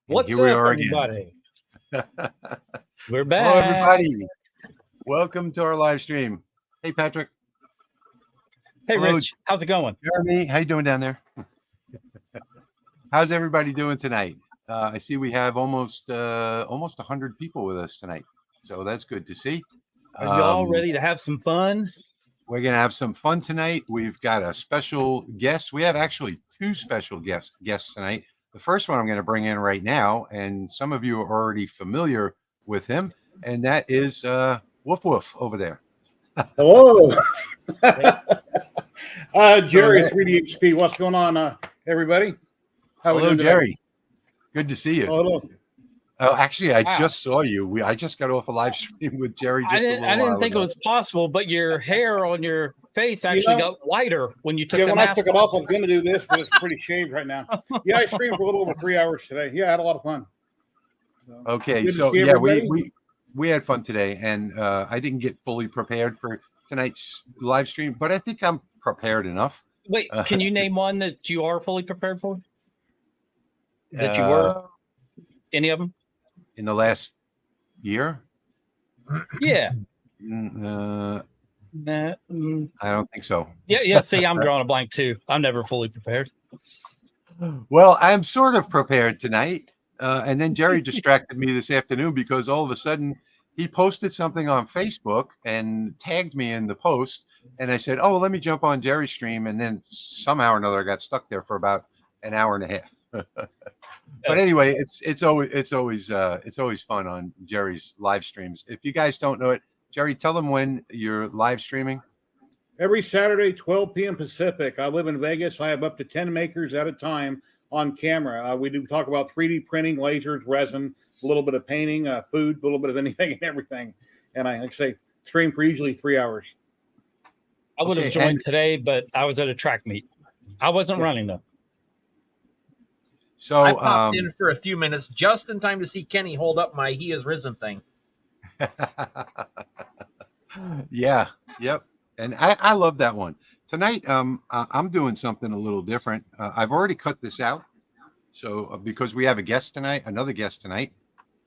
What's here we up, are everybody? again. We're back. Hello, everybody. Welcome to our live stream. Hey, Patrick. Hey, Hello. Rich. How's it going? Jeremy, how you doing down there? How's everybody doing tonight? I see we have almost 100 people with us tonight, so that's good to see. Are y'all ready to have some fun? We're gonna have some fun tonight. We've got a special guest. We have actually two special guests tonight. The first one I'm going to bring in right now, and some of you are already familiar with him, and that is Woof Woof over there. Hello. Jerry, 3DHP. What's going on, everybody? Hello, Jerry. Good to see you. Hello. Oh, actually, I just saw you. I just got off a live stream with Jerry. I didn't think it was possible, but your hair on your face actually got whiter when you took the mask. I took it off, I was going to do this, but it's pretty shaved right now. Yeah, I streamed for a little over 3 hours today. Yeah, I had a lot of fun. So, okay, so yeah, we had fun today, and I didn't get fully prepared for tonight's live stream, but I think I'm prepared enough. Wait, can you name one that you are fully prepared for? That you were? Any of them? In the last year? Yeah. I don't think so. Yeah. See, I'm drawing a blank too. I'm never fully prepared. Well, I'm sort of prepared tonight. And then Jerry distracted me this afternoon because all of a sudden he posted something on Facebook and tagged me in the post. And I said, "Oh, let me jump on Jerry's stream." And then somehow or another I got stuck there for about an hour and a half. But anyway, it's always fun on Jerry's live streams. If you guys don't know it, Jerry, tell them when you're live streaming. Every Saturday, 12 p.m. Pacific. I live in Vegas. I have up to 10 makers at a time on camera. We do talk about 3D printing, lasers, resin, a little bit of painting, food, a little bit of anything and everything. And I say stream for usually 3 hours. I would have joined today, but I was at a track meet. I wasn't running though. So I popped in for a few minutes just in time to see Kenny hold up my "He Has Risen" thing. Yeah, yep. And I love that one. Tonight, I'm doing something a little different. I've already cut this out, so because we have another guest tonight,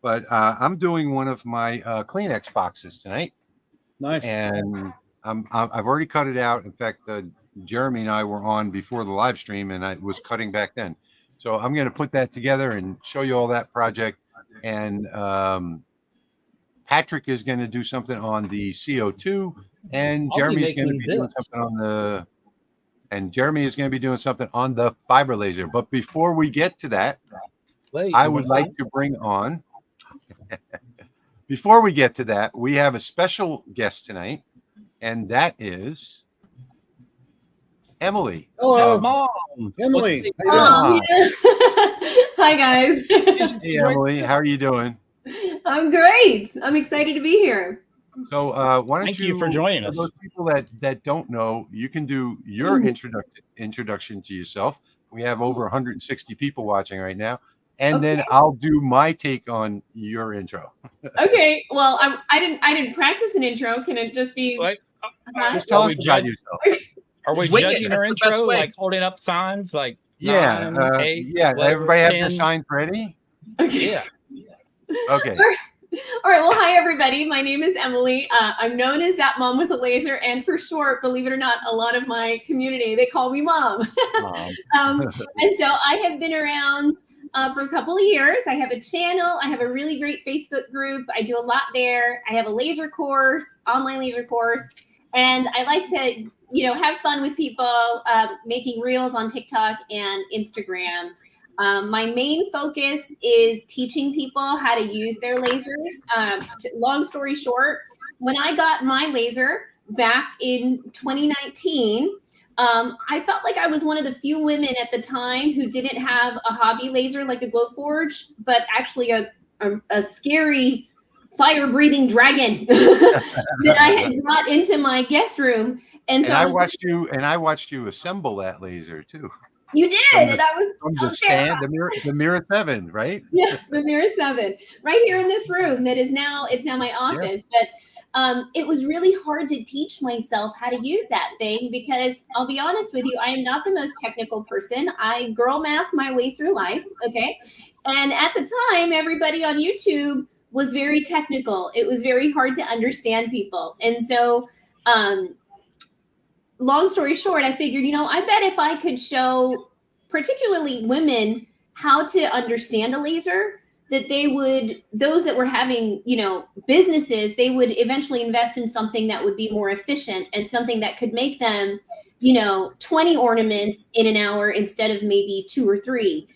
but I'm doing one of my Kleenex boxes tonight. Nice. And I've already cut it out. In fact, Jeremy and I were on before the live stream, and I was cutting back then. So I'm going to put that together and show you all that project. And Patrick is going to do something on the CO2, and Jeremy's going to be doing something on the fiber laser. But before we get to that, I would like to bring on. Before we get to that, we have a special guest tonight, and that is Emily. Hello, Mom. Emily. Hi, guys. Hey, Emily. How are you doing? I'm great. I'm excited to be here. So why don't Thank you for joining us. For those people that don't know, you can do your introduction to yourself. We have over 160 people watching right now. And then I'll do my take on your intro. Okay. Well, I didn't practice an intro. Can it just be? Just tell us about yourself. Are we judging our intro, like holding up signs, like 9, 8, 11, everybody 10? have their signs ready? Okay. Yeah. Okay. All right. Well, hi, everybody. My name is Emily. I'm known as that mom with a laser. And for short, believe it or not, a lot of my community, they call me Mom. And so I have been around for a couple of years. I have a channel. I have a really great Facebook group. I do a lot there. I have a laser course, online laser course. And I like to, have fun with people, making reels on TikTok and Instagram. My main focus is teaching people how to use their lasers. Long story short, when I got my laser back in 2019, I felt like I was one of the few women at the time who didn't have a hobby laser like a Glowforge, but actually a scary fire-breathing dragon that I had brought into my guest room. And so I watched you assemble that laser too. You did, From the- and I was From I the was stand, terrified. the mirror 7, right? Yeah, the Mirror 7, right here in this room. That is now it's now my office. But it was really hard to teach myself how to use that thing because I'll be honest with you, I am not the most technical person. I girl math my way through life. Okay, and at the time, everybody on YouTube was very technical. It was very hard to understand people, and so. Long story short, I figured, I bet if I could show particularly women how to understand a laser, that those that were having, businesses, they would eventually invest in something that would be more efficient and something that could make them, 20 ornaments in an hour instead of maybe 2 or 3.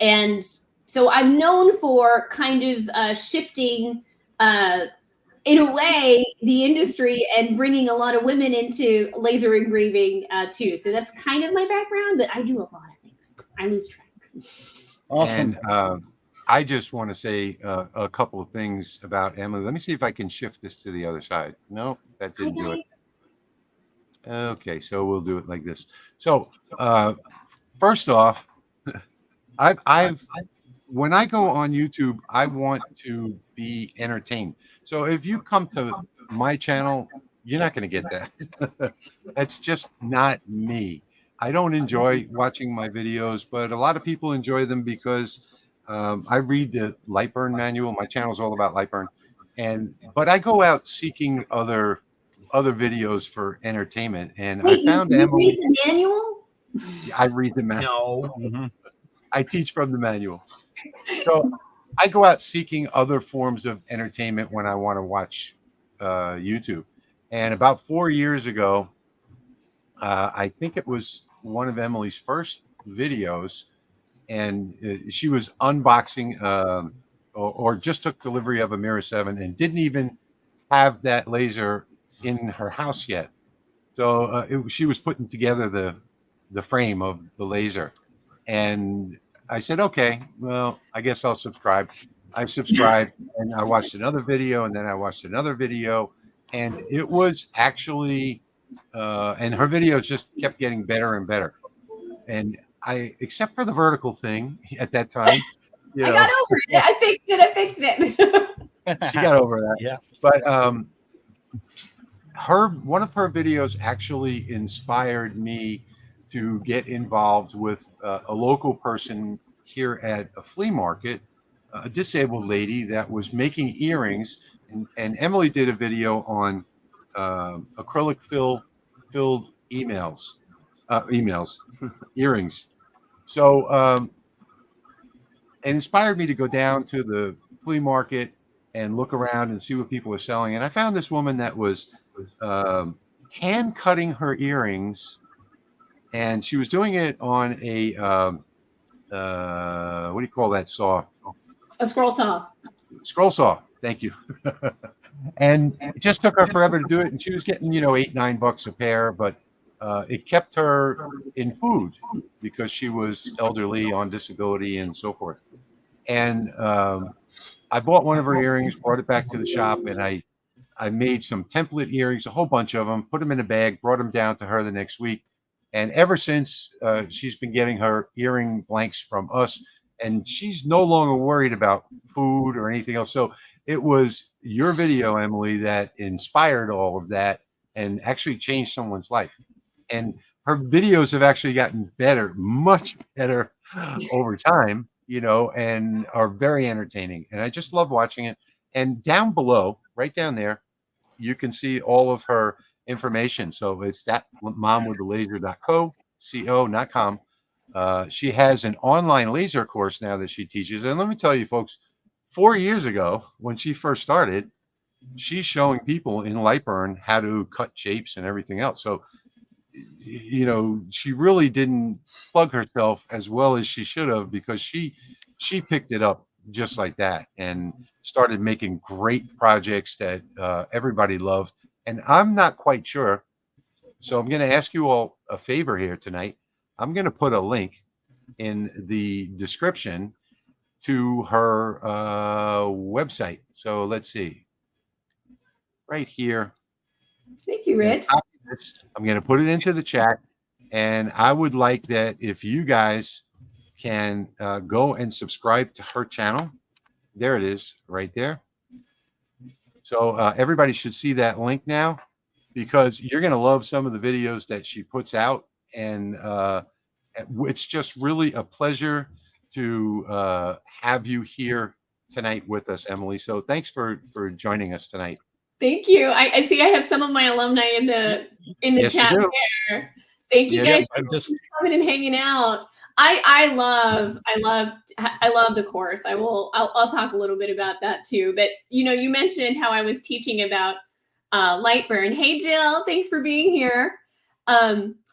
And so I'm known for kind of shifting, in a way, the industry and bringing a lot of women into laser engraving too. So that's kind of my background, but I do a lot of things. I lose track. Awesome. And I just want to say a couple of things about Emily. Let me see if I can shift this to the other side. No, that didn't do it. Okay, so we'll do it like this. So first off, I've when I go on YouTube, I want to be entertained. So if you come to my channel, you're not going to get that. That's just not me. I don't enjoy watching my videos, but a lot of people enjoy them because I read the Lightburn manual. My channel is all about Lightburn, but I go out seeking other videos for entertainment. And Wait, I found you Emily. read the manual? I read the manual. No. I teach from the manual. So I go out seeking other forms of entertainment when I want to watch YouTube. And about 4 years ago, I think it was one of Emily's first videos, and she was unboxing or just took delivery of a Mirror 7 and didn't even have that laser in her house yet. So she was putting together the frame of the laser. And I said, okay, well, I guess I'll subscribe. I subscribed and I watched another video, and then I watched another video, and it was actually, and her videos just kept getting better and better. And except for the vertical thing at that time, I got over it. I fixed it. She got over that. Yeah. But one of her videos actually inspired me to get involved with a local person here at a flea market, a disabled lady that was making earrings, and Emily did a video on acrylic filled earrings. So it inspired me to go down to the flea market and look around and see what people were selling. And I found this woman that was hand cutting her earrings, and she was doing it on a what do you call that saw? A scroll saw. Scroll saw. Thank you. And it just took her forever to do it, and she was getting $8-9 a pair, but it kept her in food because she was elderly, on disability, and so forth. And I bought one of her earrings, brought it back to the shop, and I made some template earrings, a whole bunch of them, put them in a bag, brought them down to her the next week. And ever since, she's been getting her earring blanks from us, and she's no longer worried about food or anything else. So it was your video, Emily, that inspired all of that and actually changed someone's life. And her videos have actually gotten better, much better over time, and are very entertaining. And I just love watching it. And down below, right down there, you can see all of her information. So it's that momwiththelaser.com. She has an online laser course now that she teaches. And let me tell you, folks, 4 years ago, when she first started, she's showing people in Lightburn how to cut shapes and everything else. So, she really didn't plug herself as well as she should have, because she picked it up just like that and started making great projects that everybody loved. And I'm not quite sure. So I'm going to ask you all a favor here tonight. I'm going to put a link in the description to her website. So let's see. Right here. Thank you, Rich. I'm going to put it into the chat. And I would like that if you guys can go and subscribe to her channel. There it is right there. So everybody should see that link now, because you're going to love some of the videos that she puts out. And it's just really a pleasure to have you here tonight with us, Emily. So thanks for joining us tonight. Thank you. I see I have some of my alumni in the Yes, you chat do. there. Thank you Yeah, guys for coming and hanging out. I love the course. I'll talk a little bit about that too. But you mentioned how I was teaching about light burn. Hey Jill, thanks for being here.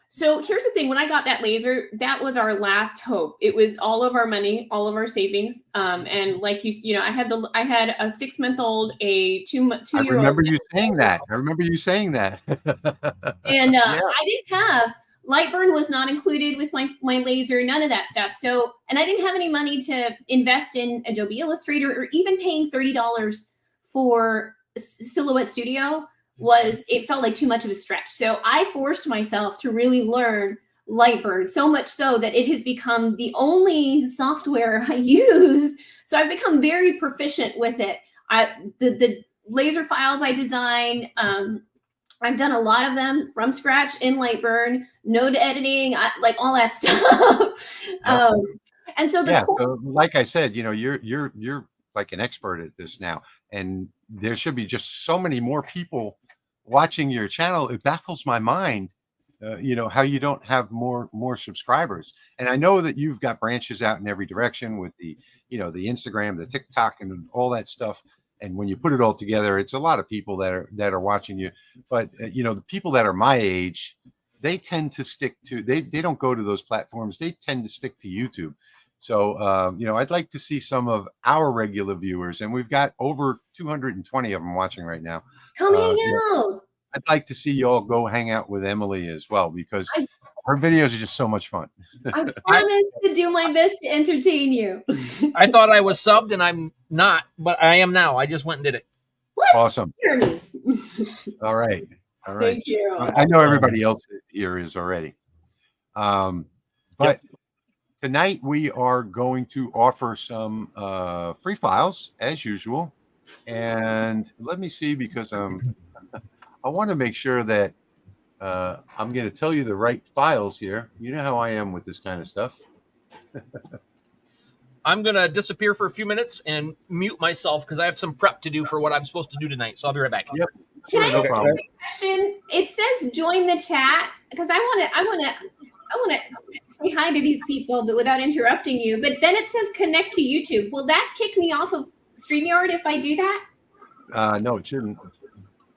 So here's the thing: when I got that laser, that was our last hope. It was all of our money, all of our savings. And like I had a 6-month-old, a 2-year-old. I remember you saying that. And Yeah. I didn't have Lightburn was not included with my laser, none of that stuff. So, and I didn't have any money to invest in Adobe Illustrator, or even paying $30 for Silhouette Studio it felt like too much of a stretch. So I forced myself to really learn Lightburn, so much so that it has become the only software I use. So I've become very proficient with it. The laser files I design, I've done a lot of them from scratch in Lightburn, node editing, like all that stuff. And so so like I said, you're like an expert at this now, and there should be just so many more people watching your channel. It baffles my mind, how you don't have more subscribers. And I know that you've got branches out in every direction with the Instagram, the TikTok, and all that stuff. And when you put it all together, it's a lot of people that are watching you. But the people that are my age, they tend to stick to they don't go to those platforms. They tend to stick to YouTube. So I'd like to see some of our regular viewers, and we've got over 220 of them watching right now. Come hang out. I'd like to see you all go hang out with Emily as well, because her videos are just so much fun. I promise to do my best to entertain you. I thought I was subbed, and I'm not, but I am now. I just went and did it. What? Awesome. Jeremy. All right. Thank you. I know everybody else here is already. But tonight we are going to offer some free files as usual. And let me see, because I want to make sure that I'm going to tell you the right files here. You know how I am with this kind of stuff. I'm going to disappear for a few minutes and mute myself because I have some prep to do for what I'm supposed to do tonight. So I'll be right back. Yep. Can I No ask problem. a question? It says join the chat, because I want to say hi to these people, but without interrupting you. But then it says connect to YouTube. Will that kick me off of StreamYard if I do that? No, it shouldn't.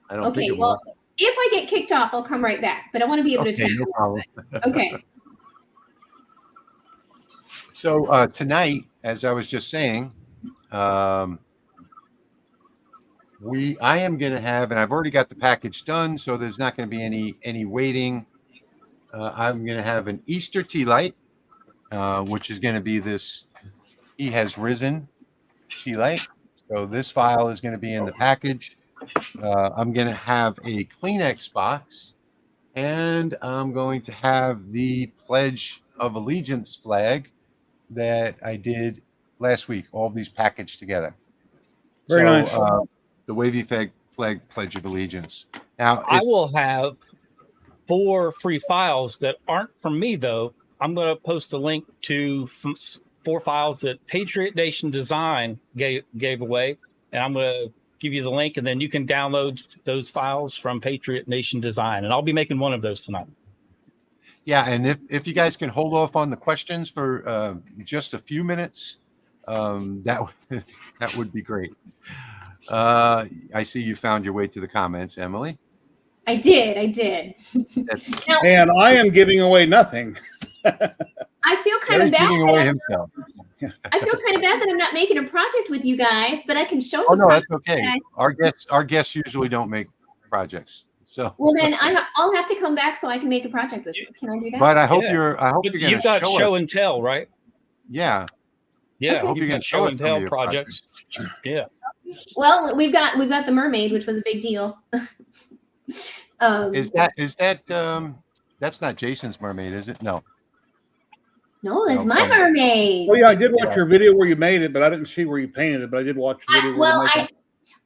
I don't think it will. Well, if I get kicked off, I'll come right back. But I want to be able to chat. No problem. Okay. So tonight, as I was just saying, I am going to have, and I've already got the package done, so there's not going to be any waiting. I'm going to have an Easter tea light, which is going to be this He Has Risen tea light. So this file is going to be in the package. I'm going to have a Kleenex box, and I'm going to have the Pledge of Allegiance flag that I did last week, all of these packaged together. Very nice. The wavy flag Pledge of Allegiance. Now, I will have 4 free files that aren't from me, though. I'm going to post a link to 4 files that Patriot Nation Design gave away, and I'm going to give you the link, and then you can download those files from Patriot Nation Design, and I'll be making one of those tonight. Yeah, and if you guys can hold off on the questions for just a few minutes, that would be great. I see you found your way to the comments, Emily. I did. Now, And I am giving away nothing. I feel kind of Gary's giving away bad. himself. I feel kind of bad that I'm not making a project with you guys, but I can show. Oh the no, that's project. okay. Our guests usually don't make projects, so. Well, then I'll have to come back so I can make a project with you. Can I do that? But I hope Yeah. you're going to You've got show and tell, right? Yeah. Yeah, I hope you've you're gonna got show show it and from tell your projects. Yeah. Well, we've got the mermaid, which was a big deal. Is that That's not Jason's mermaid, is it? No. No, that's No, my come on. mermaid. Oh yeah, I did watch your video where you made it, but I didn't see where you painted it. But I did watch the video. Where you made it.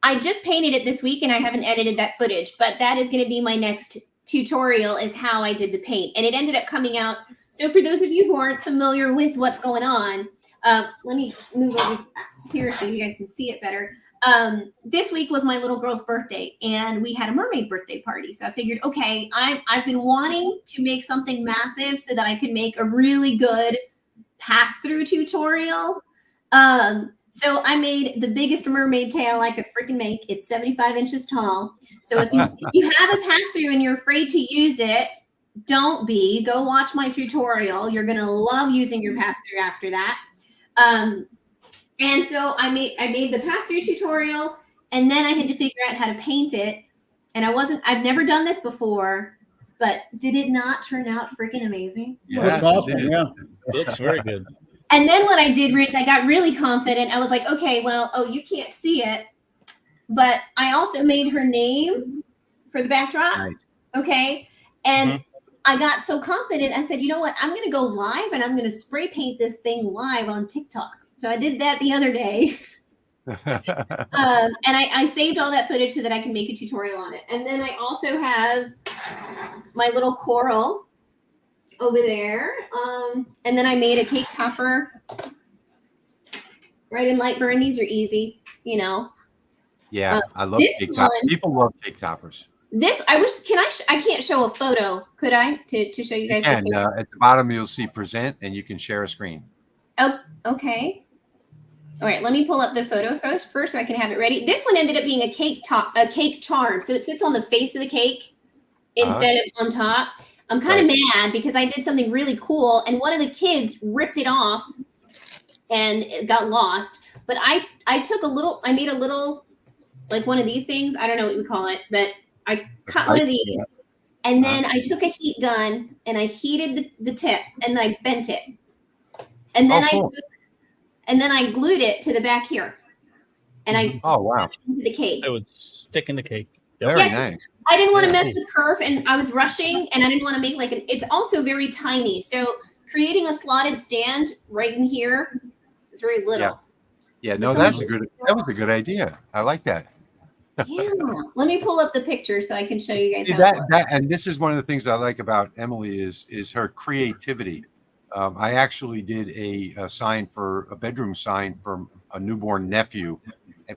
I just painted it this week and I haven't edited that footage, but that is going to be my next tutorial, is how I did the paint. And it ended up coming out. So for those of you who aren't familiar with what's going on, let me move over here so you guys can see it better. This week was my little girl's birthday and we had a mermaid birthday party. So I figured, okay, I've been wanting to make something massive so that I could make a really good pass-through tutorial. So I made the biggest mermaid tail I could freaking make. It's 75 inches tall. So if you have a pass-through and you're afraid to use it, don't be. Go watch my tutorial. You're gonna love using your pass-through after that. And so I made the pass-through tutorial, and then I had to figure out how to paint it. And I've never done this before, but did it not turn out freaking amazing? That's awesome. Yeah. Looks very good. And then what I did, Rich, I got really confident. I was like, okay, well, you can't see it, but I also made her name for the backdrop. Nice. Okay. And I got so confident. I said, you know what? I'm going to go live and I'm going to spray paint this thing live on TikTok. So I did that the other day. And I saved all that footage so that I can make a tutorial on it. And then I also have my little coral over there. And then I made a cake topper right in light burn. These are easy, you know. Yeah, I love cake toppers. People love cake toppers. This, I wish, I can't show a photo, could I, to show you guys? And at the bottom, you'll see present, and you can share a screen. Oh, okay. All right, let me pull up the photo first so I can have it ready. This one ended up being a cake charm. So it sits on the face of the cake instead of on top. I'm kind of mad because I did something really cool and one of the kids ripped it off and it got lost. But I made a little, like one of these things. I don't know what we call it, but I cut one of these and then I took a heat gun and I heated the tip and I bent it. And then I glued it to the back here. And I stuck it into the cake. It would stick in the cake. Very nice. I didn't want to mess with curve and I was rushing and I didn't want to make it's also very tiny. So creating a slotted stand right in here is very little. Yeah, no, that was a good idea. I like that. Yeah. Let me pull up the picture so I can show you guys. And this is one of the things I like about Emily is her creativity. I actually did a sign for a bedroom sign for a newborn nephew,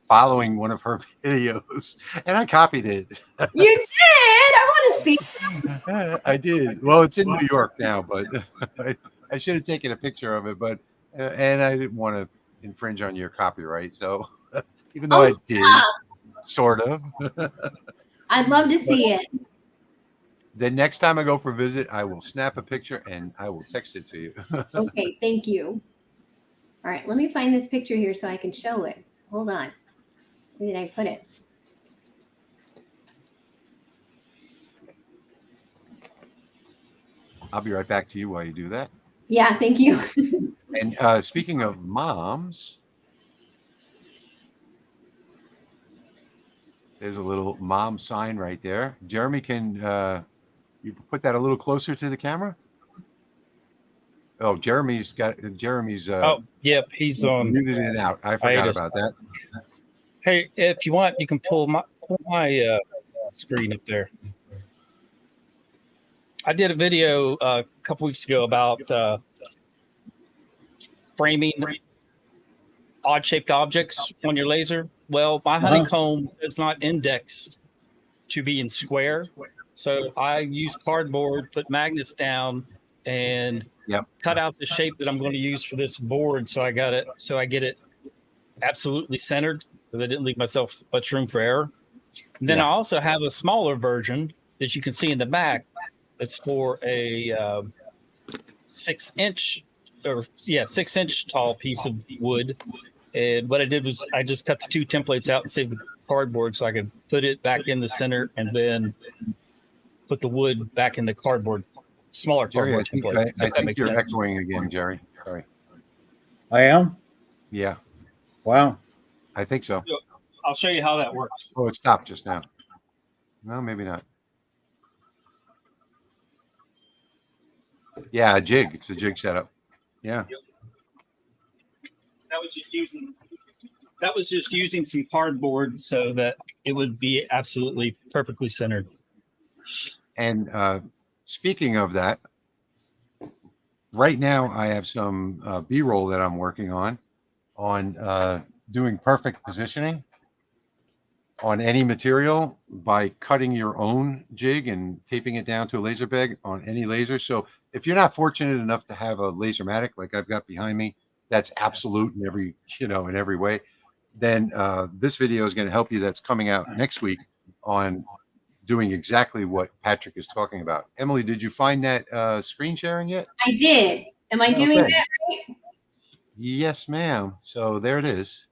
following one of her videos, and I copied it. You did? I want to see this. I did. Well, it's in New York now, but I should have taken a picture of it, but and I didn't want to infringe on your copyright, so even though I did, sort of. I'd love to see it. The next time I go for a visit, I will snap a picture and I will text it to you. Okay, thank you. All right, let me find this picture here so I can show it. Hold on. Where did I put it? I'll be right back to you while you do that. Yeah, thank you. And speaking of moms, there's a little mom sign right there. Jeremy, can you put that a little closer to the camera? Oh, Jeremy's. Oh, yep, he's on. Muted it out. I forgot about that. Hey, if you want, you can pull my screen up there. I did a video a couple weeks ago about framing odd-shaped objects on your laser. Well, my honeycomb does not index to be in square, so I use cardboard, put magnets down, and cut out the shape that I'm going to use for this board. So I get it absolutely centered, so I didn't leave myself much room for error. And then I also have a smaller version that you can see in the back. It's for a 6-inch tall piece of wood. And what I did was I just cut the two templates out and saved the cardboard so I could put it back in the center and then put the wood back in the cardboard, smaller cardboard template. I think you're echoing again, Jerry. Sorry. I am? Yeah. Wow. I think so. I'll show you how that works. Oh, it stopped just now. No, maybe not. Yeah, a jig. It's a jig setup. Yeah. That was just using some cardboard so that it would be absolutely perfectly centered. And speaking of that, right now I have some B-roll that I'm working on doing perfect positioning on any material by cutting your own jig and taping it down to a laser bed on any laser. So if you're not fortunate enough to have a Lasermatic like I've got behind me, that's absolute in every, in every way, then this video is going to help you. That's coming out next week on doing exactly what Patrick is talking about. Emily, did you find that screen sharing yet? I did. Am I doing Okay. that right? Yes, ma'am. So there it is.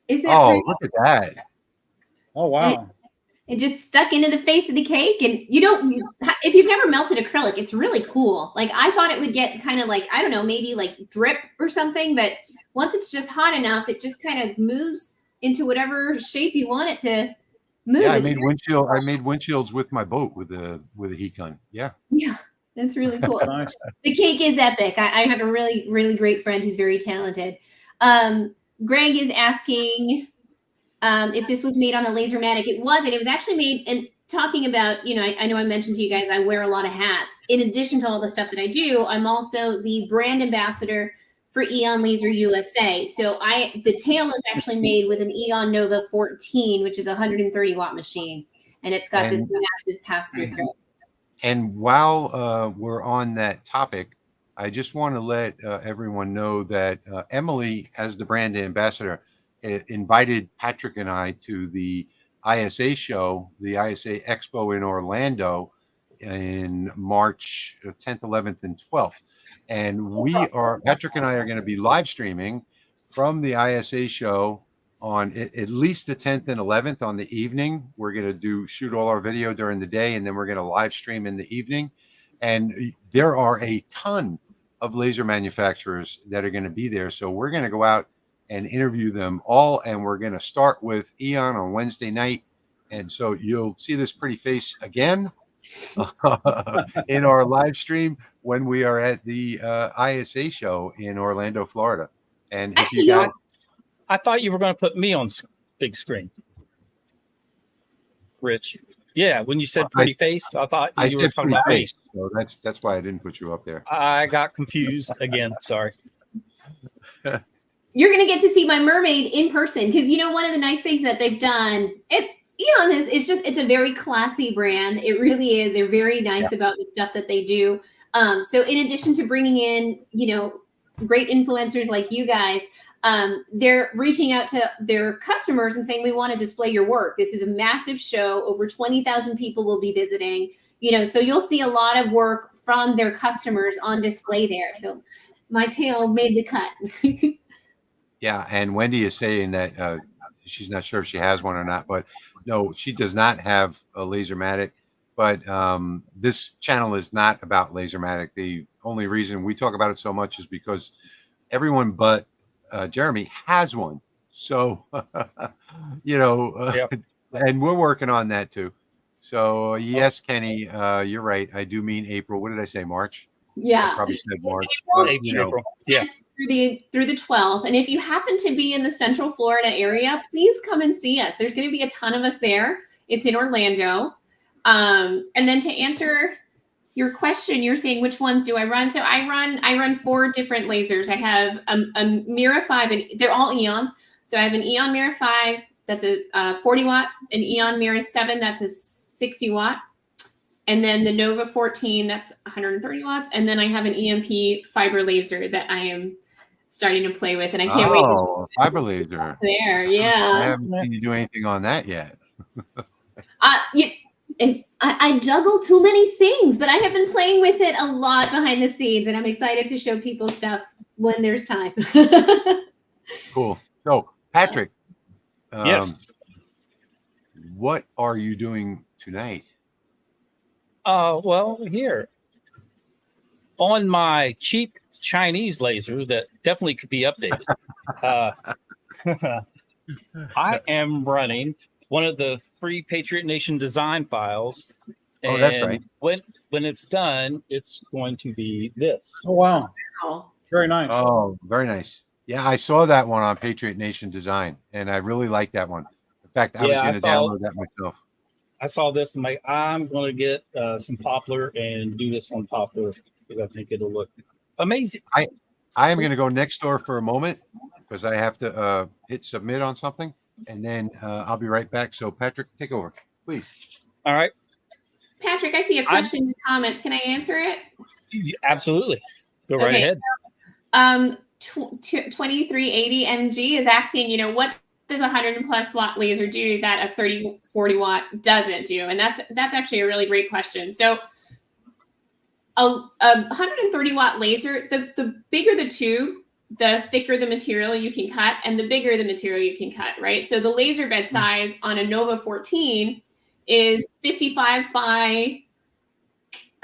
Is that Oh, pretty? look at that. Oh, wow. It just stuck into the face of the cake. And if you've never melted acrylic, it's really cool. Like I thought it would get kind of like, I don't know, maybe like drip or something. But once it's just hot enough, it just kind of moves into whatever shape you want it to move. Yeah, I made windshields with my boat with a heat gun. Yeah. Yeah, that's really cool. Nice. The cake is epic. I have a really, really great friend who's very talented. Greg is asking if this was made on a Lasermatic. It wasn't. It was actually made, and talking about, I know I mentioned to you guys, I wear a lot of hats. In addition to all the stuff that I do, I'm also the brand ambassador for Eon Laser USA. So the tail is actually made with an Eon Nova 14, which is a 130 watt machine. And it's got this massive pass-through thread. And while we're on that topic, I just want to let everyone know that Emily, as the brand ambassador, invited Patrick and I to the ISA show, the ISA Expo in Orlando in March 10th, 11th, and 12th. And Patrick and I are going to be live streaming from the ISA show on at least the 10th and 11th on the evening. We're going to shoot all our video during the day, and then we're going to live stream in the evening. And there are a ton of laser manufacturers that are going to be there. So we're going to go out and interview them all. And we're going to start with Eon on Wednesday night. And so you'll see this pretty face again in our live stream when we are at the ISA show in Orlando, Florida. And if you got, I thought you were going to put me on big screen, Rich. Yeah, when you said pretty face, I thought you were talking about me. So that's why I didn't put you up there. I got confused again. Sorry. You're going to get to see my mermaid in person because, one of the nice things that they've done, Eon it's a very classy brand. It really is. They're very nice about the stuff that they do. So in addition to bringing in, great influencers like you guys, they're reaching out to their customers and saying, we want to display your work. This is a massive show. Over 20,000 people will be visiting, so you'll see a lot of work from their customers on display there. So my tail made the cut. Yeah. And Wendy is saying that she's not sure if she has one or not, but no, she does not have a Lasermatic. But this channel is not about Lasermatic. The only reason we talk about it so much is because everyone but Jeremy has one. So, and we're working on that too. So yes, Kenny, you're right. I do mean April. What did I say? March? Yeah. I probably said March. April. Yeah. Through the 12th. And if you happen to be in the Central Florida area, please come and see us. There's going to be a ton of us there. It's in Orlando. And then to answer your question, you're saying which ones do I run? So I run 4 different lasers. I have a Mira 5, and they're all Eons. So I have an Eon Mira 5 that's a 40 watt, an Eon Mira 7 that's a 60 watt, and then the Nova 14 that's 130 watts, and then I have an EMP fiber laser that I am starting to play with, and I can't wait to fiber laser there. Yeah, I haven't seen you do anything on that yet. I juggle too many things, but I have been playing with it a lot behind the scenes, and I'm excited to show people stuff when there's time. Cool. So, Patrick, Yes. What are you doing tonight? Well, here on my cheap Chinese laser that definitely could be updated. I am running one of the free Patriot Nation design files Oh, that's right. When it's done, it's going to be this. Oh, wow. Oh. Very nice. Oh, very nice. Yeah, I saw that one on Patriot Nation Design, and I really like that one. In fact, I was Yeah, going to download that myself. I saw this and I'm going to get some poplar and do this on poplar because I think it'll look amazing. I am going to go next door for a moment because I have to hit submit on something, and then I'll be right back. So, Patrick, take over, please. All right. Patrick, I see a question in the comments. Can I answer it? Absolutely. Go right ahead. 2380 MG is asking, what does a 100 plus watt laser do that a 40 watt doesn't do? And that's actually a really great question. So a 130 watt laser, the bigger the tube, the thicker the material you can cut, and the bigger the material you can cut, right? So the laser bed size on a Nova 14 is 55 by,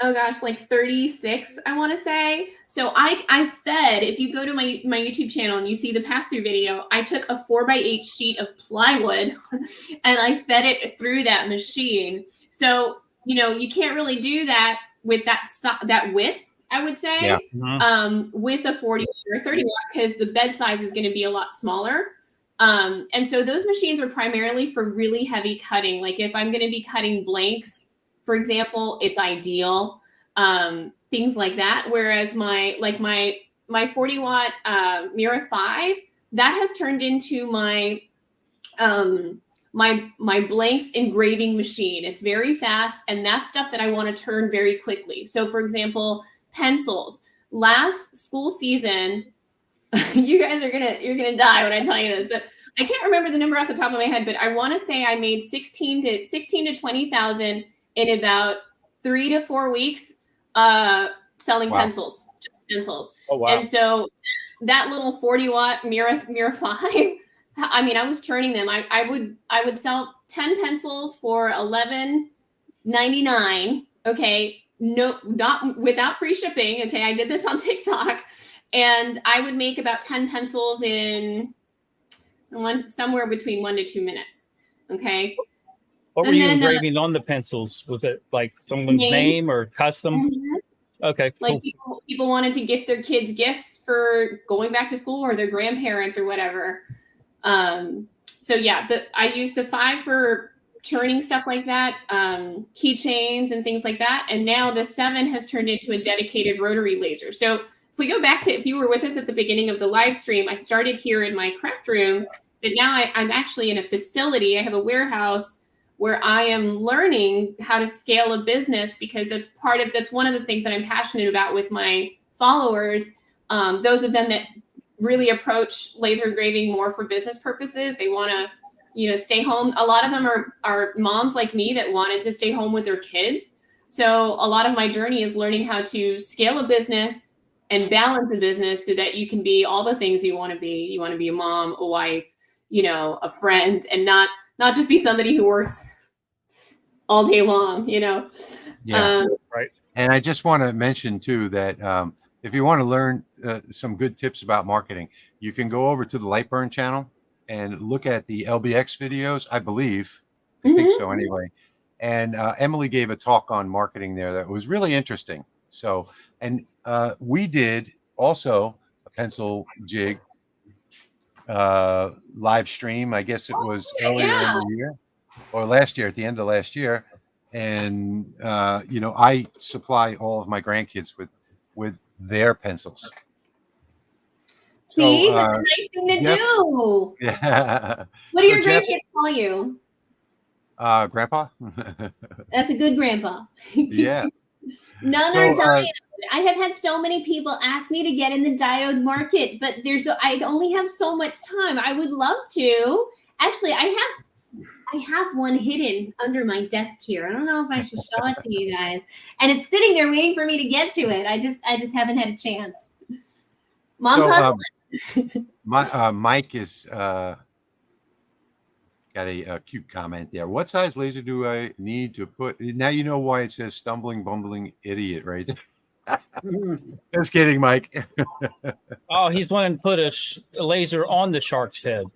oh gosh, like 36, I want to say. So I fed, if you go to my YouTube channel and you see the pass-through video, I took a 4x8 sheet of plywood and I fed it through that machine. So, you can't really do that with that width, I would say, Yeah. with a 40 or 30 watt, because the bed size is going to be a lot smaller. And so those machines are primarily for really heavy cutting. Like if I'm going to be cutting blanks, for example, it's ideal, things like that. Whereas my 40 watt Mira 5, that has turned into my blanks engraving machine. It's very fast, and that's stuff that I want to turn very quickly. So for example, pencils. Last school season, you guys you're gonna die when I tell you this, but I can't remember the number off the top of my head, but I want to say I made 16 to 20,000 in about 3 to 4 weeks selling pencils. Oh, wow. And so that little 40 watt Mira 5, I mean, I was churning them. I would sell 10 pencils for $11.99. Okay. No, not without free shipping. Okay. I did this on TikTok, and I would make about 10 pencils in somewhere between 1 to 2 minutes. Okay. What were you engraving on the pencils? Was it like someone's name or custom? Mm-hmm. Okay. Like people wanted to gift their kids gifts for going back to school, or their grandparents or whatever. So yeah, I use the 5 for churning stuff like that, keychains and things like that. And now the 7 has turned into a dedicated rotary laser. So if we go back to, if you were with us at the beginning of the live stream, I started here in my craft room, but now I'm actually in a facility. I have a warehouse where I am learning how to scale a business, because that's one of the things that I'm passionate about with my followers. Those of them that really approach laser engraving more for business purposes, they want to, stay home. A lot of them are moms like me that wanted to stay home with their kids. So a lot of my journey is learning how to scale a business and balance a business so that you can be all the things you want to be. You want to be a mom, a wife, a friend, and not just be somebody who works all day long, Yeah. Right. And I just want to mention too that if you want to learn some good tips about marketing, you can go over to the Lightburn channel and look at the LBX videos. I think so anyway. And Emily gave a talk on marketing there that was really interesting. So, and we did also a pencil jig live stream. I guess it was earlier in the year or last year, at the end of last year. And, I supply all of my grandkids with their pencils. See, that's a nice thing to do. Yeah. What do your grandkids call you? Grandpa. That's a good grandpa. Yeah. None are dying. I have had so many people ask me to get in the diode market, but I only have so much time. I would love to. Actually, I have one hidden under my desk here. I don't know if I should show it to you guys. And it's sitting there waiting for me to get to it. I just haven't had a chance. Mom's hustling. Mike is got a cute comment there. What size laser do I need to put? Now you know why it says stumbling, bumbling idiot, right? Just kidding, Mike. Oh, he's wanting to put a laser on the shark's head.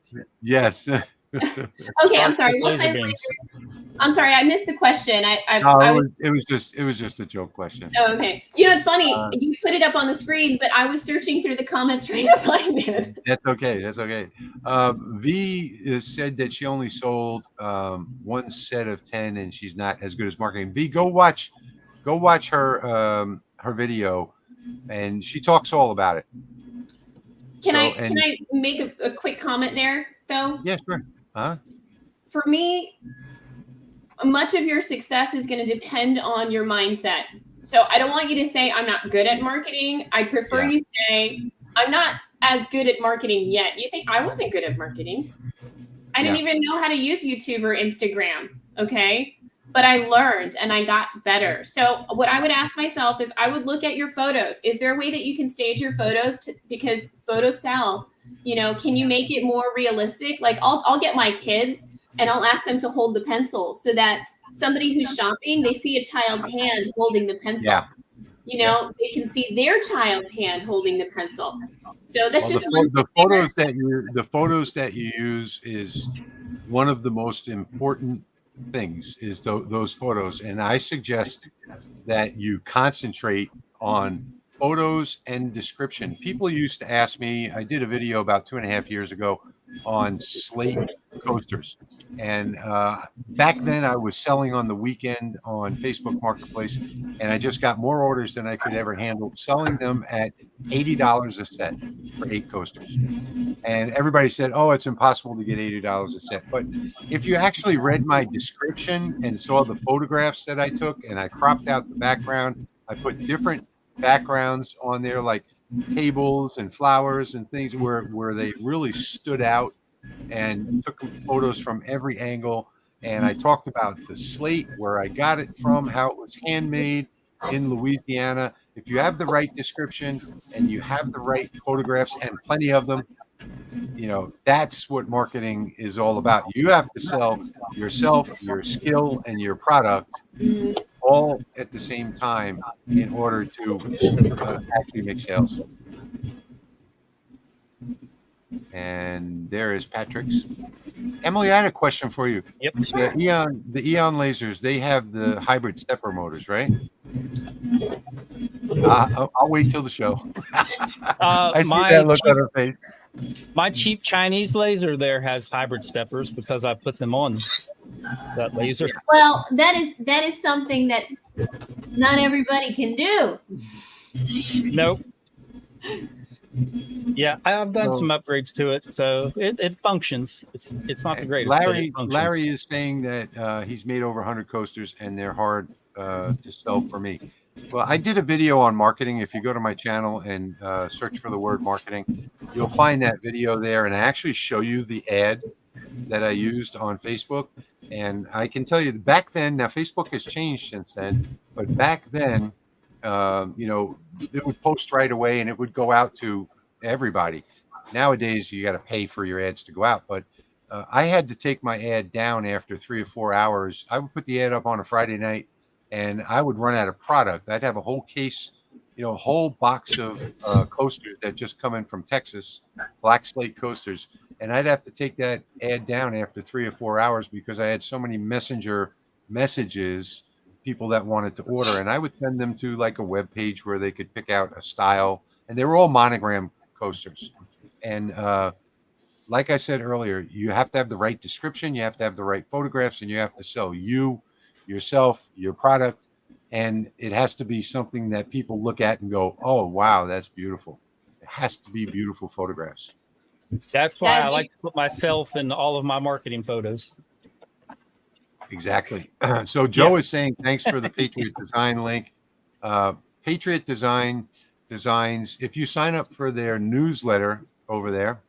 Yes. Okay, I'm sorry. What Laser size beams. laser? I'm sorry, I missed the question. It was just a joke question. Oh, okay. You know, it's funny. You put it up on the screen, but I was searching through the comments trying to find it. That's okay. That's okay. V said that she only sold one set of 10, and she's not as good as marketing. V, go watch her her video, and she talks all about it. Can I make a quick comment there though? Yeah, sure. For me, much of your success is going to depend on your mindset. So I don't want you to say I'm not good at marketing. I prefer you say I'm not as good at marketing yet. You think I wasn't good at marketing? I didn't even know how to use YouTube or Instagram. Okay. But I learned and I got better. So what I would ask myself is I would look at your photos. Is there a way that you can stage your photos because photos sell? You know, can you make it more realistic? Like I'll get my kids and I'll ask them to hold the pencil so that somebody who's shopping, they see a child's hand holding the pencil. Yeah. You know, they can see their child's hand holding the pencil. So that's just the photos that you use is one of the most important things is those photos, and I suggest that you concentrate on photos and description. People used to ask me, I did a video about 2.5 years ago on slate coasters, and back then I was selling on the weekend on Facebook Marketplace, and I just got more orders than I could ever handle, selling them at $80 a set for 8 coasters. And everybody said, oh, it's impossible to get $80 a set. But if you actually read my description and saw the photographs that I took, and I cropped out the background, I put different backgrounds on there, like tables and flowers and things where they really stood out, and took photos from every angle. And I talked about the slate, where I got it from, how it was handmade in Louisiana. If you have the right description and you have the right photographs, and plenty of them, you know, that's what marketing is all about. You have to sell yourself, your skill, and your product all at the same time in order to actually make sales. And there is Patrick's. Emily, I had a question for you. Yep. The Eon lasers, they have the hybrid stepper motors, right? I'll wait till the show. I see that look on her face. My cheap Chinese laser there has hybrid steppers because I put them on that laser. Well, that is something that not everybody can do. Nope. Yeah, I've done some upgrades to it, so it functions. It's not the greatest. Larry is saying that he's made over 100 coasters, and they're hard to sell for me. Well, I did a video on marketing. If you go to my channel and search for the word marketing, you'll find that video there, and I actually show you the ad that I used on Facebook. And I can tell you, back then, now Facebook has changed since then, but back then, you know, it would post right away and it would go out to everybody. Nowadays, you got to pay for your ads to go out. But I had to take my ad down after 3 or 4 hours. I would put the ad up on a Friday night, and I would run out of product. I'd have a whole case, you know, a whole box of coasters that just come in from Texas, black slate coasters. And I'd have to take that ad down after 3 or 4 hours because I had so many messenger messages, people that wanted to order. And I would send them to like a web page where they could pick out a style. And they were all monogram coasters. And like I said earlier, you have to have the right description, you have to have the right photographs, and you have to sell you, yourself, your product. And it has to be something that people look at and go, oh, wow, that's beautiful. It has to be beautiful photographs. That's why I like to put myself in all of my marketing photos. Exactly. So Joe is saying, thanks for the Patriot Design link. Patriot Designs, if you sign up for their newsletter over there,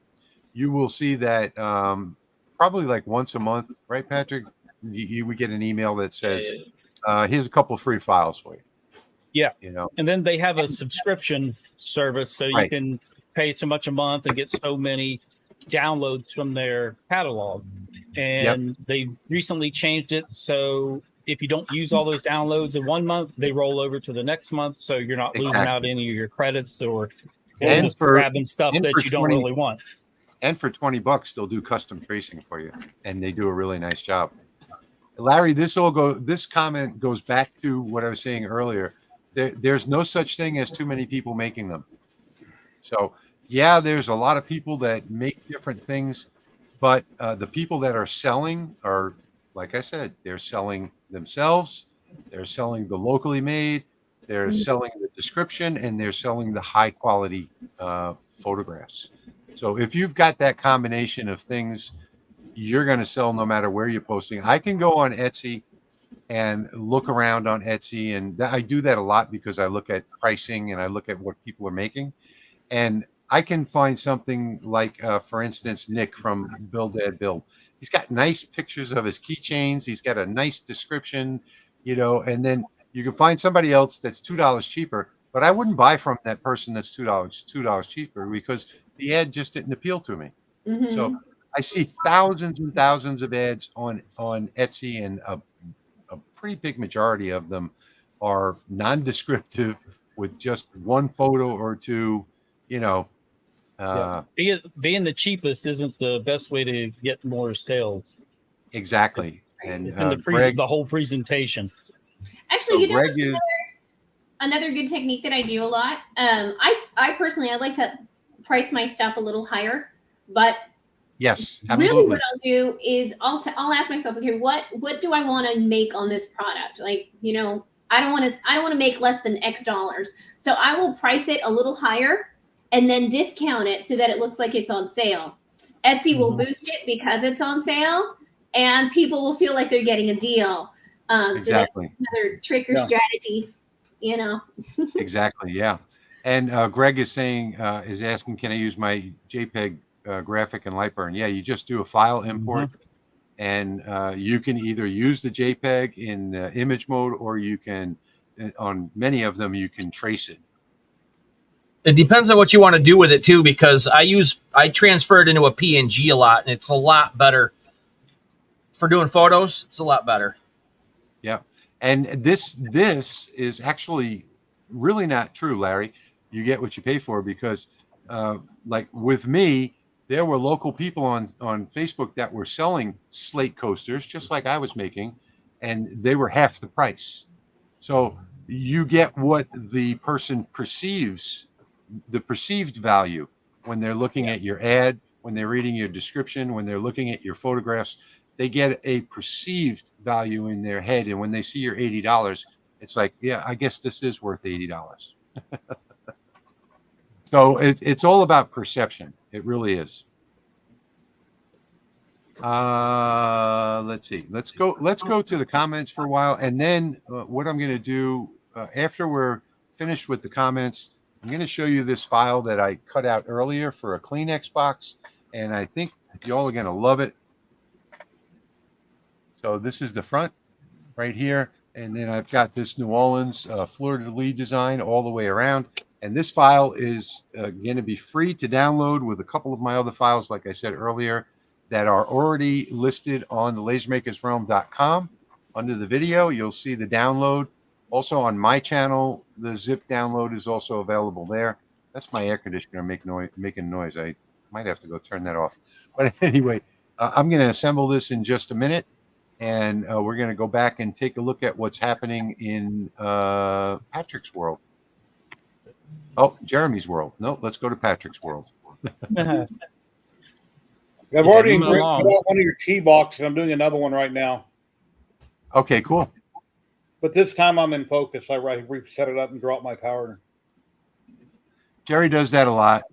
you will see that probably like once a month, right, Patrick? You would get an email that says, here's a couple of free files for you. Yeah. You know, and then they have a subscription service, so you can pay so much a month and get so many downloads from their catalog. And they recently changed it, so if you don't use all those downloads in 1 month, they roll over to the next month, so you're not losing out any of your credits or just grabbing stuff that you don't really want. And for $20, they'll do custom tracing for you, and they do a really nice job. Larry, this comment goes back to what I was saying earlier. There's no such thing as too many people making them. So yeah, there's a lot of people that make different things, but the people that are selling are, like I said, they're selling themselves, they're selling the locally made, they're selling the description, and they're selling the high quality photographs. So if you've got that combination of things, you're going to sell no matter where you're posting. I can go on Etsy and look around on Etsy, and I do that a lot because I look at pricing and I look at what people are making, and I can find something like, for instance, Nick from Build Dad Build. He's got nice pictures of his keychains. He's got a nice description, and then you can find somebody else that's $2 cheaper, but I wouldn't buy from that person that's $2 cheaper because the ad just didn't appeal to me. Mhm. So I see thousands and thousands of ads on Etsy, and a pretty big majority of them are non-descriptive with just one photo or two, Being the cheapest isn't the best way to get more sales. Exactly. And It's in the whole presentation. Actually, so Greg is another good technique that I do a lot. I personally, I like to price my stuff a little higher, but yes, really absolutely. what I'll do is I'll ask myself, okay, what do I want to make on this product? Like, I don't want to make less than X dollars. So I will price it a little higher and then discount it so that it looks like it's on sale. Etsy will boost it because it's on sale, and people will feel like they're getting a deal. Exactly. So that's another trick or strategy, Exactly. Yeah. And Greg is asking, can I use my JPEG graphic in Lightburn? Yeah, you just do a file import, and you can either use the JPEG in image mode, or you can, on many of them, you can trace it. It depends on what you want to do with it too, because I transfer it into a PNG a lot, and it's a lot better for doing photos. It's a lot better. Yeah. And this is actually really not true, Larry. You get what you pay for, because like with me, there were local people on Facebook that were selling slate coasters just like I was making, and they were half the price. So you get what the person perceives, the perceived value, when they're looking at your ad, when they're reading your description, when they're looking at your photographs. They get a perceived value in their head, and when they see your $80, it's like, yeah, I guess this is worth $80. So it's all about perception. It really is. Let's see. Let's go to the comments for a while, and then what I'm going to do after we're finished with the comments, I'm going to show you this file that I cut out earlier for a Kleenex box, and I think y'all are going to love it. So this is the front right here, and then I've got this New Orleans fleur-de-lis design all the way around. And this file is going to be free to download with a couple of my other files, like I said earlier, that are already listed on the lasermakersrealm.com. Under the video, you'll see the download. Also on my channel, the zip download is also available there. That's my air conditioner making noise. I might have to go turn that off. But anyway, I'm going to assemble this in just a minute, and we're going to go back and take a look at what's happening in Patrick's world. Oh, Jeremy's world. No, let's go to Patrick's world. I've already engraved one of your tea boxes. I'm doing another one right now. Okay, cool. But this time I'm in focus. I reset it up and drop my power. Jerry does that a lot.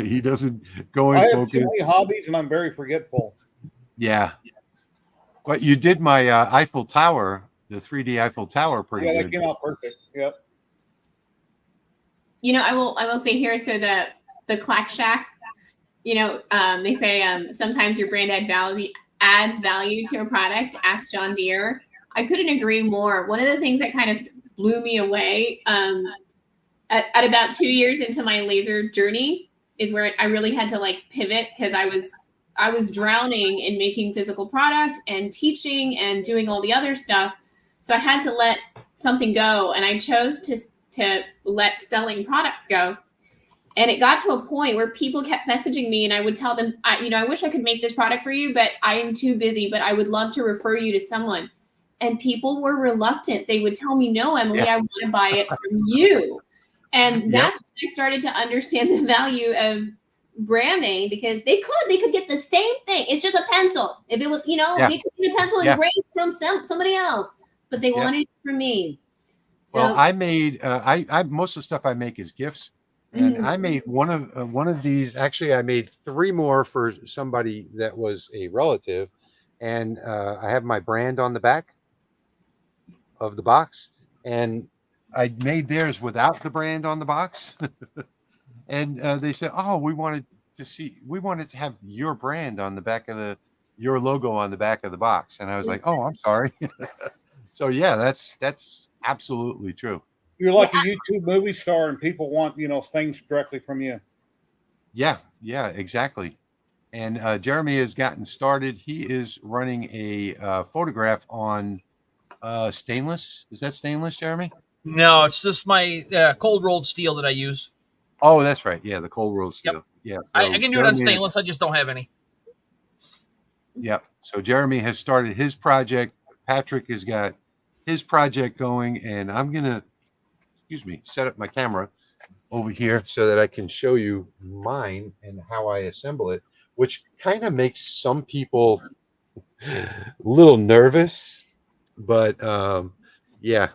He doesn't go in focus. I have too many hobbies, and I'm very forgetful. Yeah. But you did my Eiffel Tower, the 3D Eiffel Tower, pretty good. Yeah, that came out perfect. Yep. I will say here, so the Clack Shack, they say sometimes your brand adds value to a product. Ask John Deere. I couldn't agree more. One of the things that kind of blew me away at about 2 years into my laser journey is where I really had to pivot, because I was drowning in making physical product and teaching and doing all the other stuff. So I had to let something go, and I chose to let selling products go. And it got to a point where people kept messaging me, and I would tell them, I wish I could make this product for you, but I am too busy, but I would love to refer you to someone. And people were reluctant. They would tell me, no, Emily, I want to buy it from you. And that's when I started to understand the value of branding, because they could get the same thing. It's just a pencil. If it was, they could get a pencil engraved from somebody else, but they wanted it from me. So, well, I made I most of the stuff I make is gifts, and I made one of these. Actually, I made 3 more for somebody that was a relative, and I have my brand on the back of the box, and I made theirs without the brand on the box. And they said, "Oh, we wanted to have your brand on the back of your logo on the back of the box." And I was like, "Oh, I'm sorry." So yeah, that's absolutely true. You're like a YouTube movie star, and people want things directly from you. Yeah, exactly. And Jeremy has gotten started. He is running a photograph on stainless. Is that stainless, Jeremy? No, it's just my cold rolled steel that I use. Oh, that's right. Yeah, the cold rolled steel. Yep. Yeah, so I can do it on stainless. I just don't have any. Yeah. So Jeremy has started his project. Patrick has got his project going, and I'm gonna, set up my camera over here so that I can show you mine and how I assemble it, which kind of makes some people a little nervous, but yeah.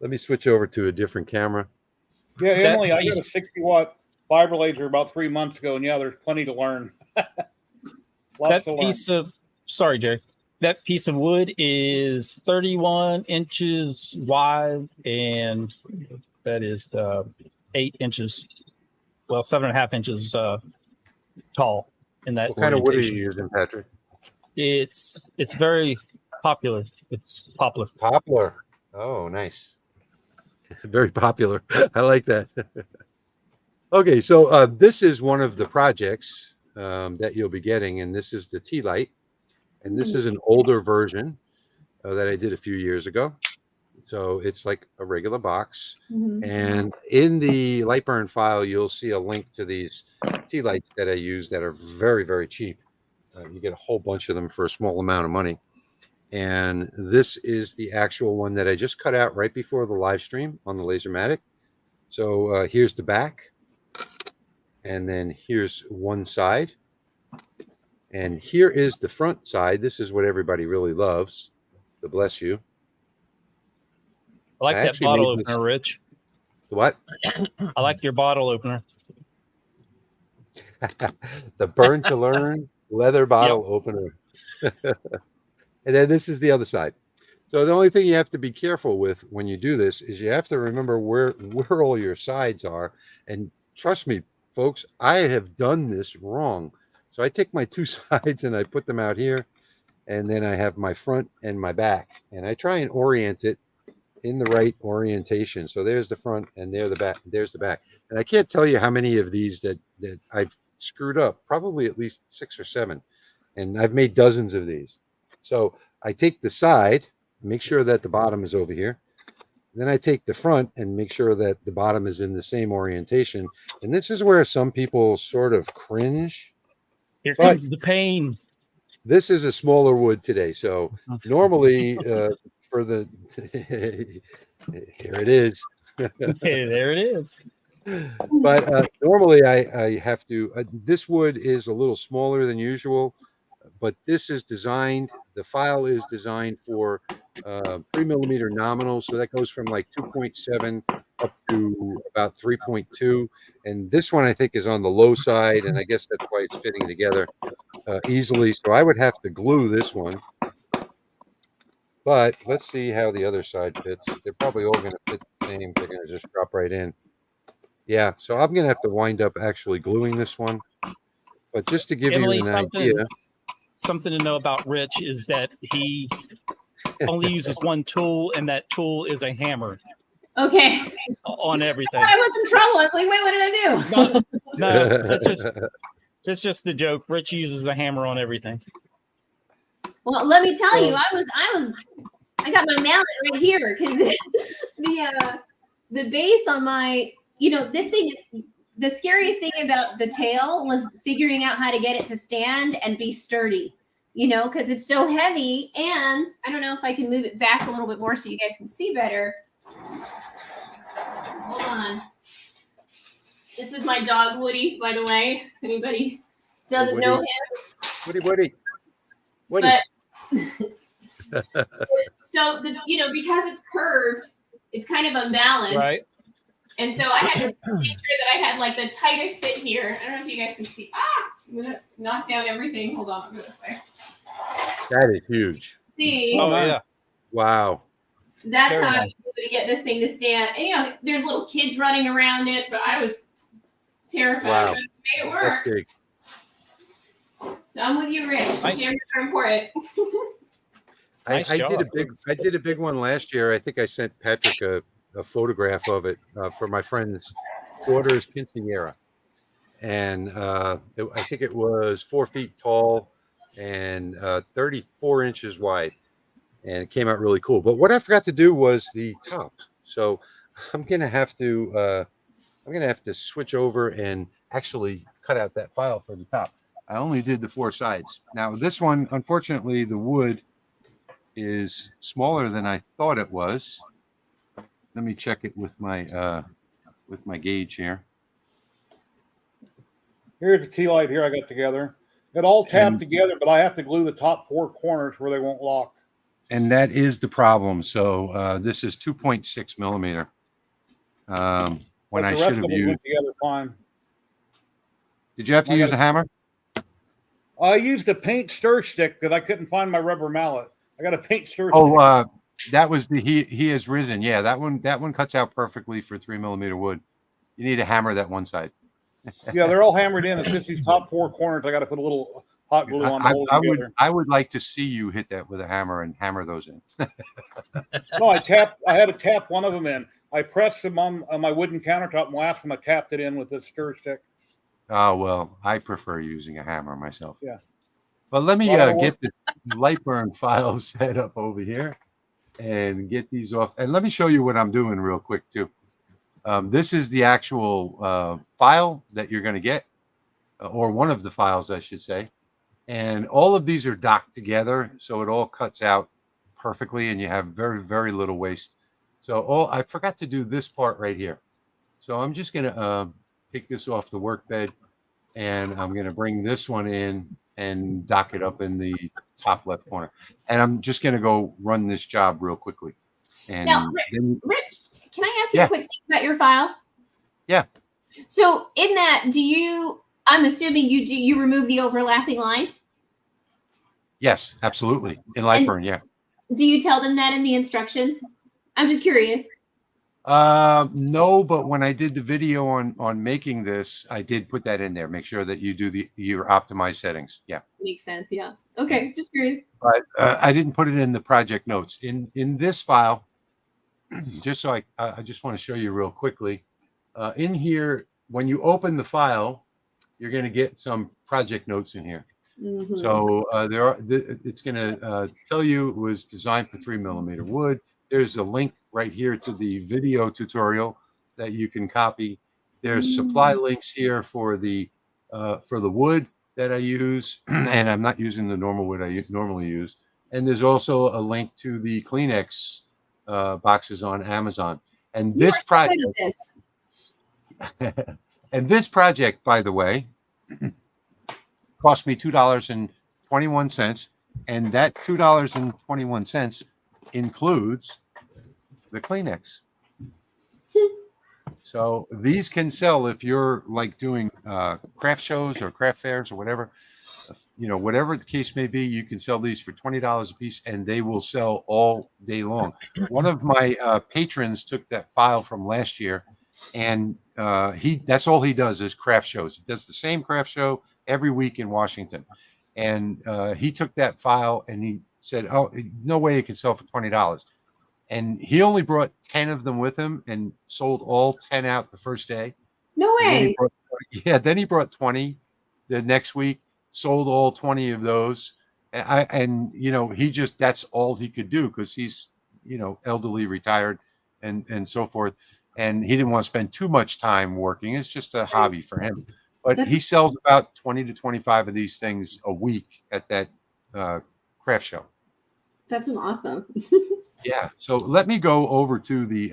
Let me switch over to a different camera. Yeah, Emily, I got a 60-watt fiber laser about 3 months ago, and there's plenty to learn. Lots to learn. Sorry, Jerry. That piece of wood is 31 inches wide, and that is 8 inches, 7.5 inches tall. In that, what kind of wood are you using, Patrick? It's very popular. It's poplar. Poplar. Oh, nice. Very popular. I like that. Okay, so this is one of the projects that you'll be getting, and this is the tea light, and this is an older version that I did a few years ago. So it's like a regular box, and in the Lightburn file, you'll see a link to these tea lights that I use that are very, very cheap. You get a whole bunch of them for a small amount of money. And this is the actual one that I just cut out right before the live stream on the Lasermatic. So here's the back, and then here's one side, and here is the front side. This is what everybody really loves, the bless you. I like that bottle opener, Rich. What? I like your bottle opener. The Burn to Learn leather bottle opener. And then this is the other side. So the only thing you have to be careful with when you do this is you have to remember where all your sides are. And trust me, folks, I have done this wrong. So I take my 2 sides and I put them out here, and then I have my front and my back, and I try and orient it in the right orientation. So there's the front, and there's the back. And I can't tell you how many of these that I've screwed up, probably at least 6 or 7. And I've made dozens of these. So I take the side, make sure that the bottom is over here. Then I take the front and make sure that the bottom is in the same orientation. And this is where some people sort of cringe. Here comes the pain. This is a smaller wood today. So normally for the here it is. Okay, there it is. But normally I have to, this wood is a little smaller than usual, but this is designed, the file is designed for 3mm nominal. So that goes from like 2.7 up to about 3.2. And this one I think is on the low side, and I guess that's why it's fitting together easily. So I would have to glue this one. But let's see how the other side fits. They're probably all going to fit the same. They're going to just drop right in. Yeah, so I'm going to have to wind up actually gluing this one. But just to give you an idea. Something to know about Rich is that he only uses one tool, and that tool is a hammer. Okay. On everything. I was in trouble. I was like, wait, what did I do? No, that's just the joke. Rich uses a hammer on everything. Well, let me tell you, I got my mallet right here, because the base on my, this thing is the scariest thing about the tail was figuring out how to get it to stand and be sturdy, because it's so heavy. And I don't know if I can move it back a little bit more so you guys can see better. Hold on. This is my dog, Woody, by the way. If anybody doesn't know him. Woody. But so because it's curved, it's kind of unbalanced. Right. And so I had to make sure that I had like the tightest fit here. I don't know if you guys can see. I'm gonna knock down everything. Hold on, I'll go this way. That is huge. See? Oh yeah. Wow. That's Very how nice. I'm able to get this thing to stand. And there's little kids running around it, so I was terrified. Wow. But it made it That's work. big. So I'm with you, Rich. Nice. Cameras are important. Nice I job. did a big one last year. I think I sent Patrick a photograph of it for my friend's daughter's quinceanera, and I think it was 4 feet tall and 34 inches wide, and it came out really cool. But what I forgot to do was the top, so I'm gonna have to switch over and actually cut out that file for the top. I only did the 4 sides. Now this one, unfortunately, the wood is smaller than I thought it was. Let me check it with my gauge here. Here's the key light here I got together. It all tapped together, but I have to glue the top 4 corners where they won't lock. And that is the problem. So this is 2.6 millimeter. When I should have used. Went together fine. Did you have to use a hammer? I used a paint stir stick because I couldn't find my rubber mallet. I got a paint stir stick. Oh, that was the he has risen. Yeah, that one cuts out perfectly for 3 millimeter wood. You need to hammer that one side. Yeah, they're all hammered in. It's just these top 4 corners. I got to put a little hot glue on to hold it together. I would like to see you hit that with a hammer and hammer those in. No, I had to tap one of them in. I pressed them on my wooden countertop, and last time I tapped it in with a stir stick. Oh, well, I prefer using a hammer myself. Yeah. But let me get the Lightburn file set up over here and get these off. And let me show you what I'm doing real quick, too. This is the actual file that you're going to get, or one of the files, I should say. And all of these are docked together, so it all cuts out perfectly, and you have very, very little waste. So I forgot to do this part right here. So I'm just going to take this off the work bed, and I'm going to bring this one in and dock it up in the top left corner. And I'm just going to go run this job real quickly. And now, Rich, can I ask you a quick thing about your file? Yeah. So in that, I'm assuming you remove the overlapping lines? Yes, absolutely. In Lightburn, yeah. Do you tell them that in the instructions? I'm just curious. No, but when I did the video on making this, I did put that in there. Make sure that you do your optimized settings. Yeah. Makes sense. Yeah. Okay. Just curious. But I didn't put it in the project notes. In this file, just so I just want to show you real quickly. In here, when you open the file, you're going to get some project notes in here. Mm-hmm. So it's going to tell you it was designed for 3 millimeter wood. There's a link right here to the video tutorial that you can copy. There's supply links here for the wood that I use, and I'm not using the normal wood I normally use. And there's also a link to the Kleenex boxes on Amazon. And this project, and this project, by the way, cost me $2.21, and that $2.21 includes the Kleenex. So these can sell if you're like doing craft shows or craft fairs or whatever, whatever the case may be. You can sell these for $20 a piece, and they will sell all day long. One of my patrons took that file from last year, and that's all he does is craft shows. He does the same craft show every week in Washington, and he took that file and he said, "Oh, no way it can sell for $20." And he only brought 10 of them with him and sold all 10 out the first day. No way. Then he brought 20 the next week, sold all 20 of those. And that's all he could do because he's, elderly, retired and so forth. and he didn't want to spend too much time working. It's just a hobby for him. But he sells about 20 to 25 of these things a week at that craft show. That's awesome. Yeah. So let me go over to the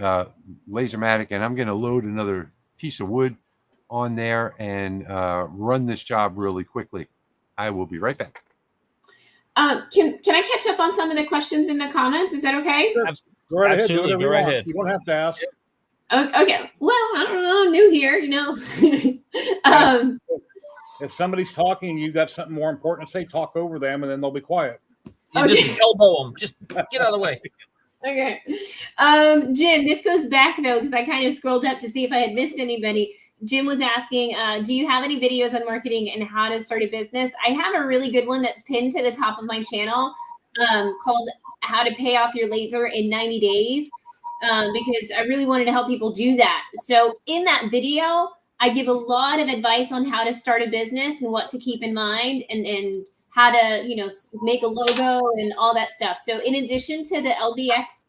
Lasermatic, and I'm going to load another piece of wood on there and run this job really quickly. I will be right back. Can I catch up on some of the questions in the comments? Is that okay? Sure. Go right ahead. Do Absolutely. whatever Go you right want. ahead. You don't have to ask. Okay. Well, I don't know. I'm new here, you know. If somebody's talking and you got something more important to say, talk over them, and then they'll be quiet. You just elbow them. Just get out of the way. Okay. Jim, this goes back though, because I kind of scrolled up to see if I had missed anybody. Jim was asking, do you have any videos on marketing and how to start a business? I have a really good one that's pinned to the top of my channel called How to Pay Off Your Laser in 90 Days because I really wanted to help people do that. So in that video, I give a lot of advice on how to start a business and what to keep in mind and how to, you know, make a logo and all that stuff. So in addition to the LBX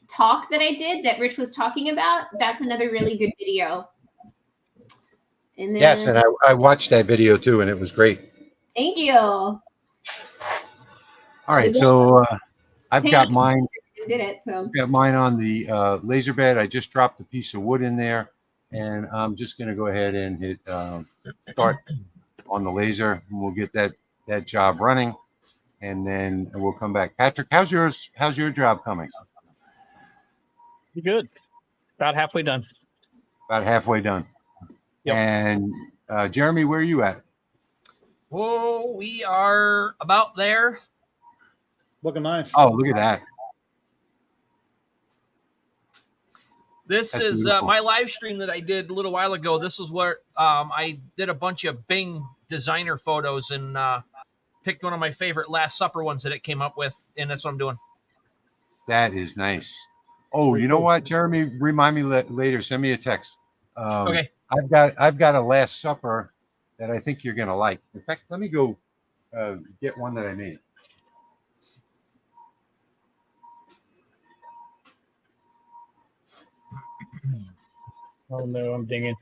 talk that I did that Rich was talking about, that's another really good video. And then, Yes, and I watched that video too, and it was great. Thank you. All right, so I've got mine. Did it, so. I've got mine on the laser bed. I just dropped a piece of wood in there, and I'm just going to go ahead and hit start on the laser, and we'll get that job running, and then we'll come back. Patrick, how's your job coming? You're good. About halfway done. About halfway done. Yep. And Jeremy, where are you at? Whoa, we are about there. Looking nice. Oh, look at that. This That's is beautiful. my live stream that I did a little while ago. This is where I did a bunch of Bing designer photos and picked one of my favorite Last Supper ones that it came up with, and that's what I'm doing. That is nice. Oh, you know what, Jeremy? Remind me later. Send me a text. Okay. I've got a Last Supper that I think you're gonna like. In fact, let me go get one that I made. Oh no, I'm dinging.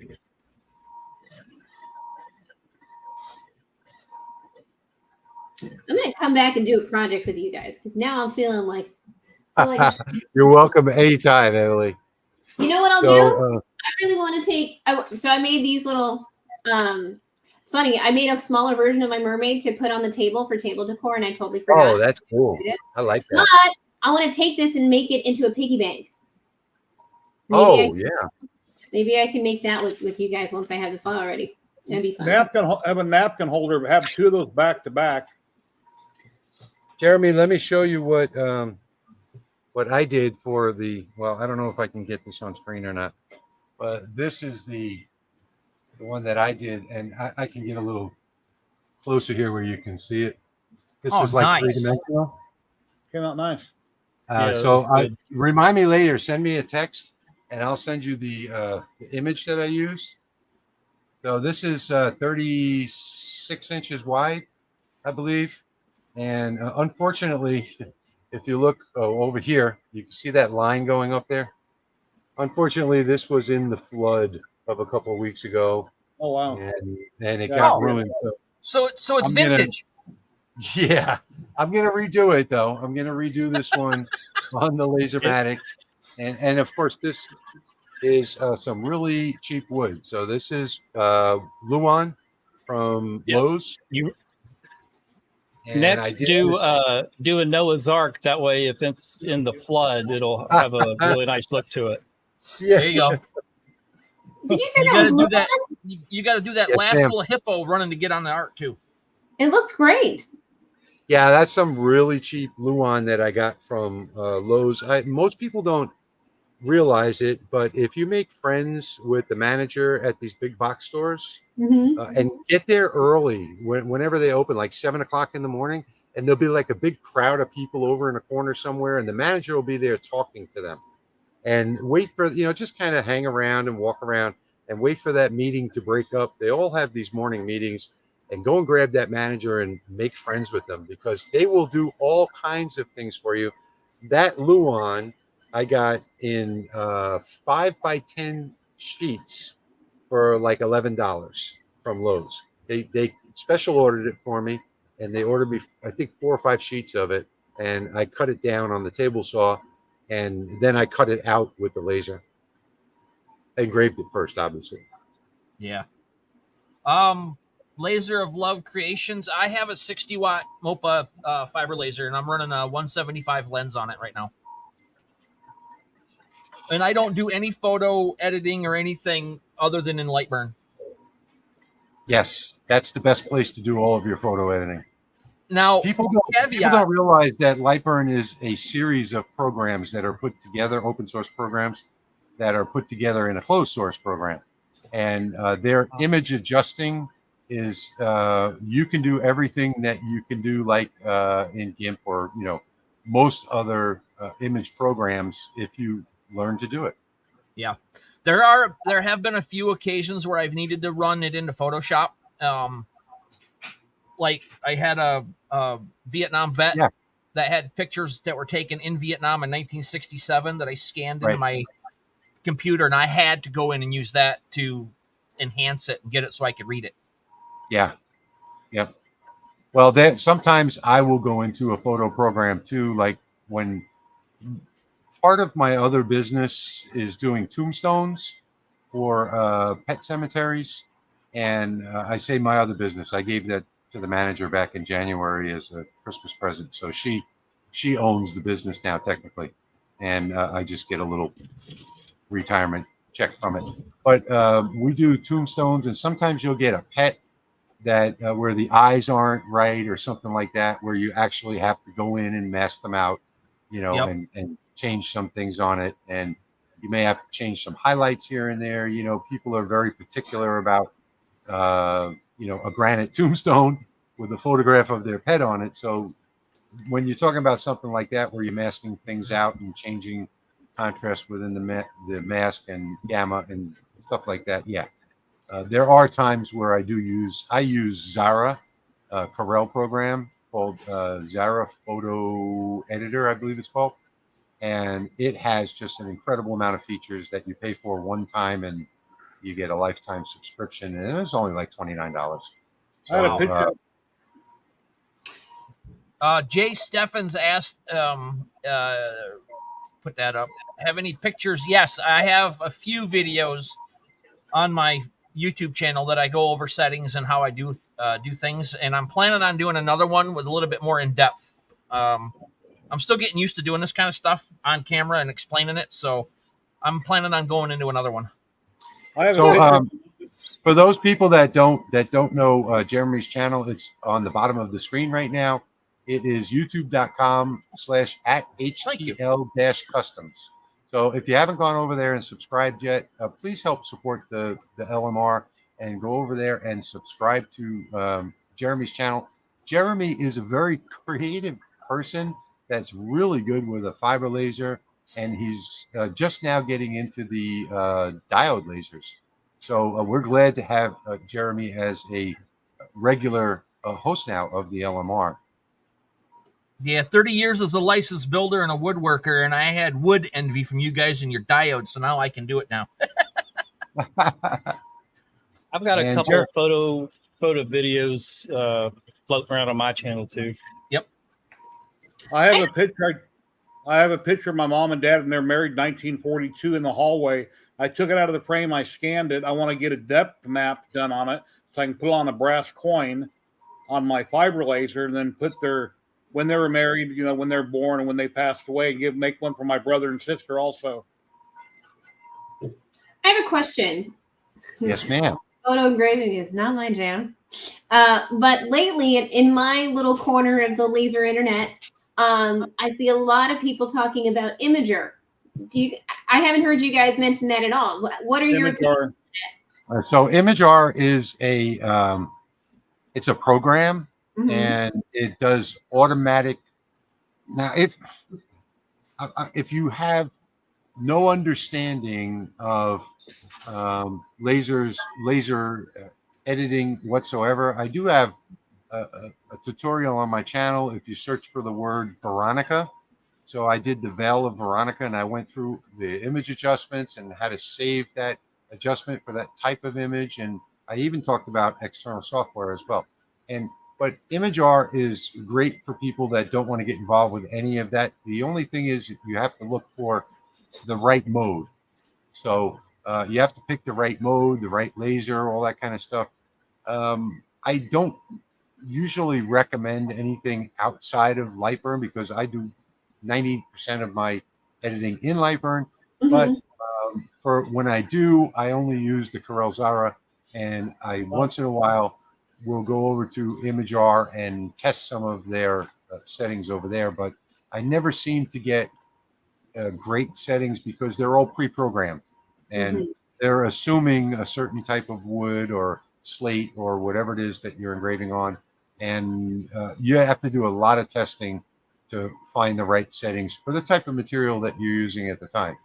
I'm going to come back and do a project with you guys because now I'm feeling like You're welcome anytime, Emily. You know what I'll So, do? I really want to take. So I made these little. It's funny. I made a smaller version of my mermaid to put on the table for table decor, and I totally forgot. Oh, that's cool. I like that. But I want to take this and make it into a piggy bank. Yeah. Maybe I can make that with you guys once I have the file ready. That'd be fun. Have a napkin holder. Have two of those back to back. Jeremy, let me show you what I did for the. Well, I don't know if I can get this on screen or not, but this is the one that I did, and I can get a little closer here where you can see it. This is like nice. three-dimensional. Came out nice. So remind me later. Send me a text, and I'll send you the image that I used. So this is 36 inches wide, I believe. And unfortunately, if you look over here, you can see that line going up there. Unfortunately, this was in the flood of a couple of weeks ago. Oh, wow. And it got ruined. So it's I'm vintage. Yeah, I'm gonna redo it though. I'm gonna redo this one on the Lasermatic, and of course this is some really cheap wood. So this is Luan from Lowe's. And next, do a Noah's Ark. That way, if it's in the flood, it'll have a really nice look to it. Yeah, There you go. Did you say that was Luan? You got to do that last little hippo running to get on the art too. It looks great. Yeah, that's some really cheap Luan that I got from Lowe's. Most people don't realize it, but if you make friends with the manager at these big box stores and get there early whenever they open, like 7 o'clock in the morning, and there'll be like a big crowd of people over in a corner somewhere, and the manager will be there talking to them. And wait for, just kind of hang around and walk around and wait for that meeting to break up. They all have these morning meetings, and go and grab that manager and make friends with them because they will do all kinds of things for you. That Luan I got in 5x10 sheets for like $11 from Lowe's. They special ordered it for me, and they ordered me I think 4 or 5 sheets of it, and I cut it down on the table saw, and then I cut it out with the laser. I engraved it first, obviously. Yeah. Laser of Love Creations. I have a 60-watt MOPA fiber laser, and I'm running a 175 lens on it right now. And I don't do any photo editing or anything other than in Lightburn. Yes, that's the best place to do all of your photo editing. Now, People don't realize that Lightburn is a series of programs that are put together, open source programs that are put together in a closed source program. And their image adjusting is you can do everything that you can do like in GIMP or most other image programs if you learn to do it. Yeah. There have been a few occasions where I've needed to run it into Photoshop. Like I had a Vietnam vet that had pictures that were taken in Vietnam in 1967 that I scanned into my computer, and I had to go in and use that to enhance it and get it so I could read it. Yeah. Yep. Well, then sometimes I will go into a photo program too, like when part of my other business is doing tombstones for pet cemeteries. And I say my other business, I gave that to the manager back in January as a Christmas present. So she owns the business now technically. And I just get a little retirement check from it. But we do tombstones, and sometimes you'll get a pet that where the eyes aren't right or something like that, where you actually have to go in and mask them out, and change some things on it. And you may have to change some highlights here and there. People are very particular about, a granite tombstone with a photograph of their pet on it. So when you're talking about something like that, where you're masking things out and changing contrast within the mask and gamma and stuff like that, there are times where I use Zara, Corel program called Zara Photo Editor, I believe it's called. And it has just an incredible amount of features that you pay for one time, and you get a lifetime subscription. And it was only like $29. So, I had a picture. Jay Steffens asked, put that up. Have any pictures? Yes, I have a few videos on my YouTube channel that I go over settings and how I do things, and I'm planning on doing another one with a little bit more in depth. I'm still getting used to doing this kind of stuff on camera and explaining it, so I'm planning on going into another one. For those people that don't know Jeremy's channel, it's on the bottom of the screen right now. It is youtube.com/@htl-customs. So if you haven't gone over there and subscribed yet, please help support the LMR and go over there and subscribe to Jeremy's channel. Jeremy is a very creative person that's really good with a fiber laser, and he's just now getting into the diode lasers. So we're glad to have Jeremy as a regular host now of the LMR. Yeah, 30 years as a licensed builder and a woodworker, and I had wood envy from you guys and your diodes, so now I can do it now. I've got a couple of photo videos floating around on my channel too. Yep. I have a picture. I have a picture of my mom and dad, and they're married 1942 in the hallway. I took it out of the frame. I scanned it. I want to get a depth map done on it so I can put it on a brass coin on my fiber laser, and then put when they were married, when they're born and when they passed away, make one for my brother and sister also. I have a question. Yes, ma'am. Photo engraving is not my jam. But lately, in my little corner of the laser internet, I see a lot of people talking about Imager. I haven't heard you guys mention that at all. What are your opinions? So Imager is it's a program. Mm-hmm. And it does automatic. Now, if you have no understanding of laser editing whatsoever, I do have a tutorial on my channel. If you search for the word Veronica, So I did the Veil of Veronica, and I went through the image adjustments and how to save that adjustment for that type of image. And I even talked about external software as well. But ImageR is great for people that don't want to get involved with any of that. The only thing is you have to look for the right mode. So you have to pick the right mode, the right laser, all that kind of stuff. I don't usually recommend anything outside of Lightburn because I do 90% of my editing in Lightburn. Mhm. But for when I do, I only use the Corel Zara, and I once in a while will go over to ImageR and test some of their settings over there. But I never seem to get great settings because they're all pre-programmed, and they're assuming a certain type of wood or slate or whatever it is that you're engraving on, and you have to do a lot of testing to find the right settings for the type of material that you're using at the time.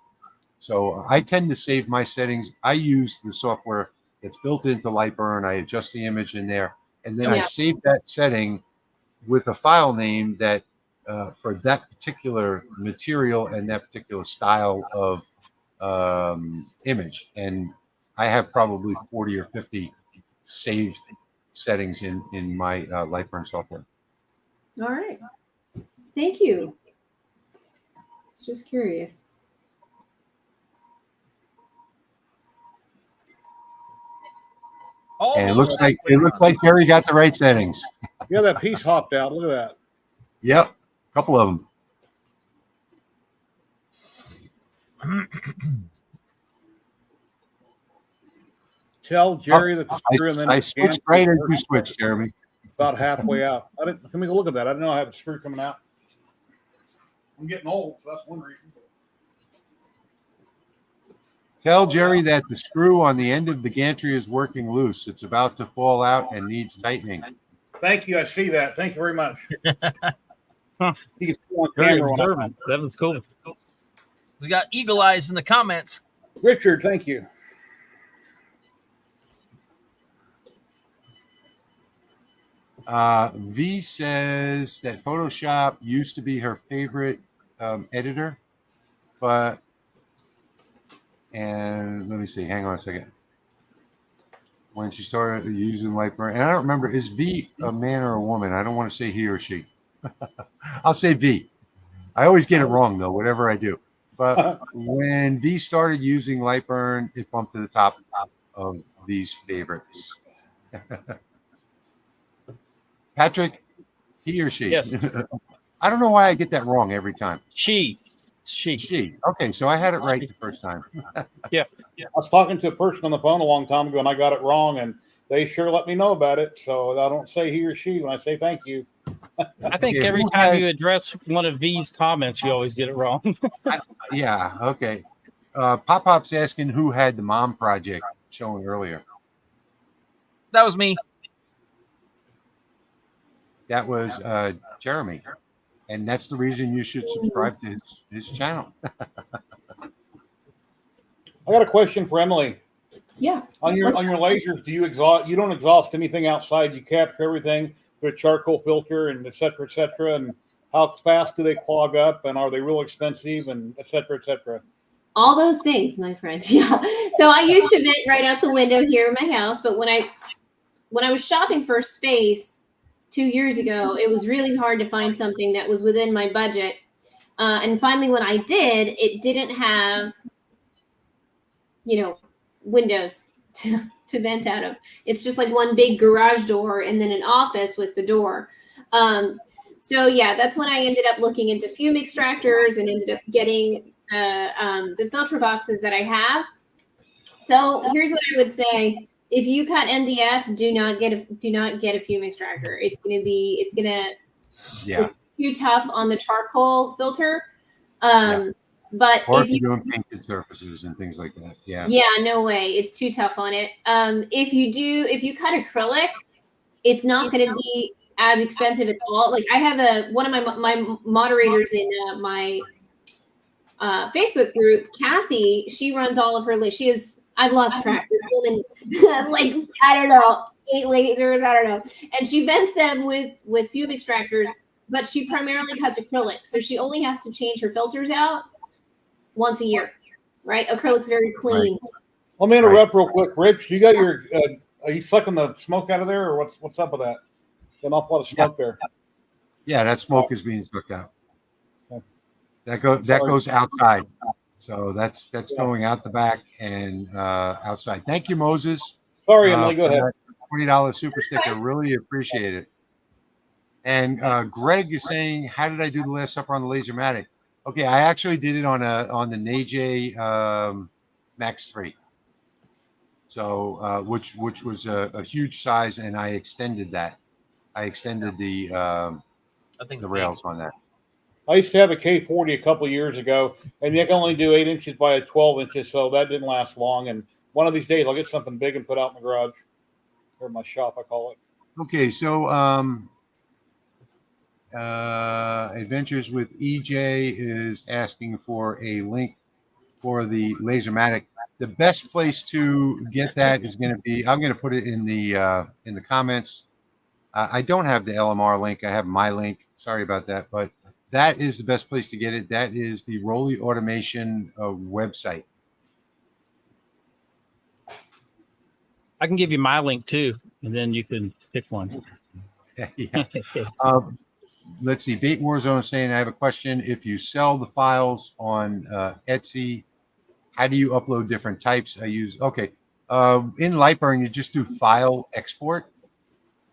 So I tend to save my settings. I use the software that's built into Lightburn. I adjust the image in there, and then I save that setting with a file name that for that particular material and that particular style of image. And I have probably 40 or 50 saved settings in my Lightburn software. All right. Thank you. It's just curious. And it looks like Gary got the right settings. Yeah, that piece hopped out. Look at that. Yep, a couple of them. Tell Jerry that the screw and then I switched right as you switched, Jeremy. About halfway out. Let me go look at that. I didn't know I had a screw coming out. I'm getting old, so that's one reason. Tell Jerry that the screw on the end of the gantry is working loose. It's about to fall out and needs tightening. Thank you. I see that. Thank you very much. Huh. You can see on Very camera when I- observant. That was cool. We got eagle eyes in the comments. Richard, thank you. V says that Photoshop used to be her favorite editor, and let me see, hang on a second. When she started using Lightburn, and I don't remember, is V a man or a woman? I don't want to say he or she. I'll say V. I always get it wrong though, whatever I do. But when V started using Lightburn, it bumped to the top of these favorites. Patrick, he or she? Yes. I don't know why I get that wrong every time. She. She. Okay, so I had it right the first time. Yeah. I was talking to a person on the phone a long time ago, and I got it wrong, and they sure let me know about it. So I don't say he or she when I say thank you. I think Okay, every who time had- you address one of V's comments, you always get it wrong. Yeah, okay. Pop-Pop's asking who had the mom project showing earlier. That was me. That was Jeremy. And that's the reason you should subscribe to his channel. I got a question for Emily. Yeah. On your lasers, do you exhaust? You don't exhaust anything outside. You capture everything through a charcoal filter and et cetera, and how fast do they clog up, and are they real expensive, and et cetera, et cetera? All those things, my friend. Yeah. So I used to vent right out the window here in my house, but when I was shopping for space 2 years ago, it was really hard to find something that was within my budget. And finally, when I did, it didn't have, windows to vent out of. It's just like one big garage door and then an office with the door. So yeah, that's when I ended up looking into fume extractors and ended up getting the filter boxes that I have. So here's what I would say: if you cut MDF, do not get a fume extractor. It's too tough on the charcoal filter. But Or if you're doing painted surfaces and things like that. Yeah. Yeah, no way. It's too tough on it. If you cut acrylic, it's not going to be as expensive at all. Like I have one of my moderators in my Facebook group, Kathy. She runs all of her. I've lost track. This woman has like, I don't know, 8 lasers. I don't know. And she vents them with fume extractors but she primarily cuts acrylic. So she only has to change her filters out once a year, right? Acrylic's very clean. Right. Let me interrupt real quick. Rich, you got your, are you sucking the smoke out of there, or what's up with that? There's an awful lot of smoke there. Yeah, that smoke is being sucked out. Okay. That goes outside. So that's going out the back and outside. Thank you, Moses. Sorry, Emily, go ahead. $20 super sticker. Really appreciate it. And Greg is saying, how did I do the Last Supper on the Lasermatic? Okay, I actually did it on the NAJ Max 3. So which was a huge size, and I extended that. I extended the rails on that. I used to have a K40 a couple of years ago, and you can only do 8 inches by 12 inches, so that didn't last long. And one of these days, I'll get something big and put out in the garage, or my shop, I call it. Okay, so Adventures with EJ is asking for a link for the Lasermatic. The best place to get that is going to be, I'm going to put it in the comments. I don't have the LMR link. I have my link. Sorry about that, but that is the best place to get it. That is the Rolly Automation website. I can give you my link too, and then you can pick one. Yeah. Let's see. Bait Warzone is saying, I have a question. If you sell the files on Etsy, how do you upload different types? In Lightburn, you just do file export,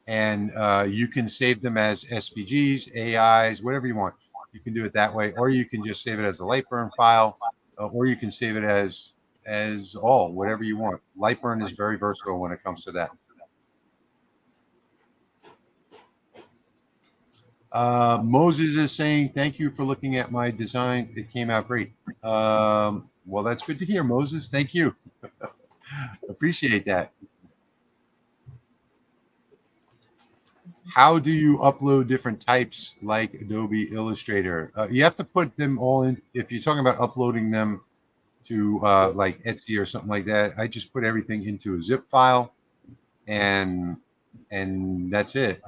and you can save them as SVGs, AIs, whatever you want. You can do it that way, or you can just save it as a Lightburn file, or you can save it as all, whatever you want. Lightburn is very versatile when it comes to that. Moses is saying, thank you for looking at my design. It came out great. Well, that's good to hear, Moses. Thank you. Appreciate that. How do you upload different types like Adobe Illustrator? You have to put them all in. If you're talking about uploading them to like Etsy or something like that, I just put everything into a zip file, and that's it.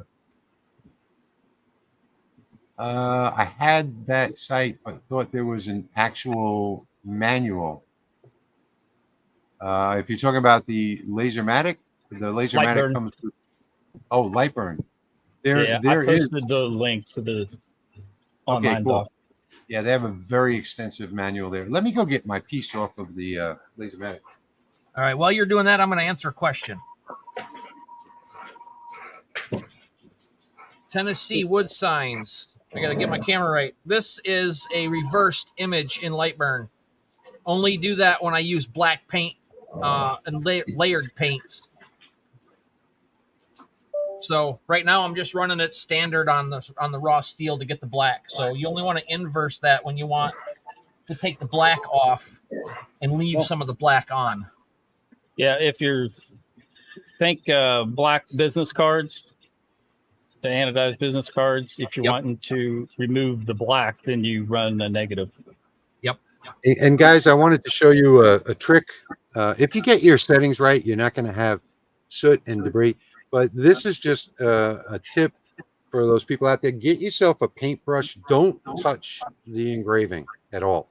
I had that site, but thought there was an actual manual. If you're talking about the Lasermatic Lightburn. comes with, Lightburn. I posted the link to the online doc. Yeah, they have a very extensive manual there. Let me go get my piece off of the Lasermatic. All right, while you're doing that, I'm going to answer a question. Tennessee wood signs. I got to get my camera right. This is a reversed image in Lightburn. Only do that when I use black paint and layered paints. So right now I'm just running it standard on the raw steel to get the black. So you only want to inverse that when you want to take the black off and leave some of the black on. Yeah, if you're think black business cards, the anodized business cards, if you're wanting to remove the black, then you run the negative. Yep. And guys, I wanted to show you a trick. If you get your settings right, you're not going to have soot and debris. But this is just a tip for those people out there. Get yourself a paintbrush. Don't touch the engraving at all.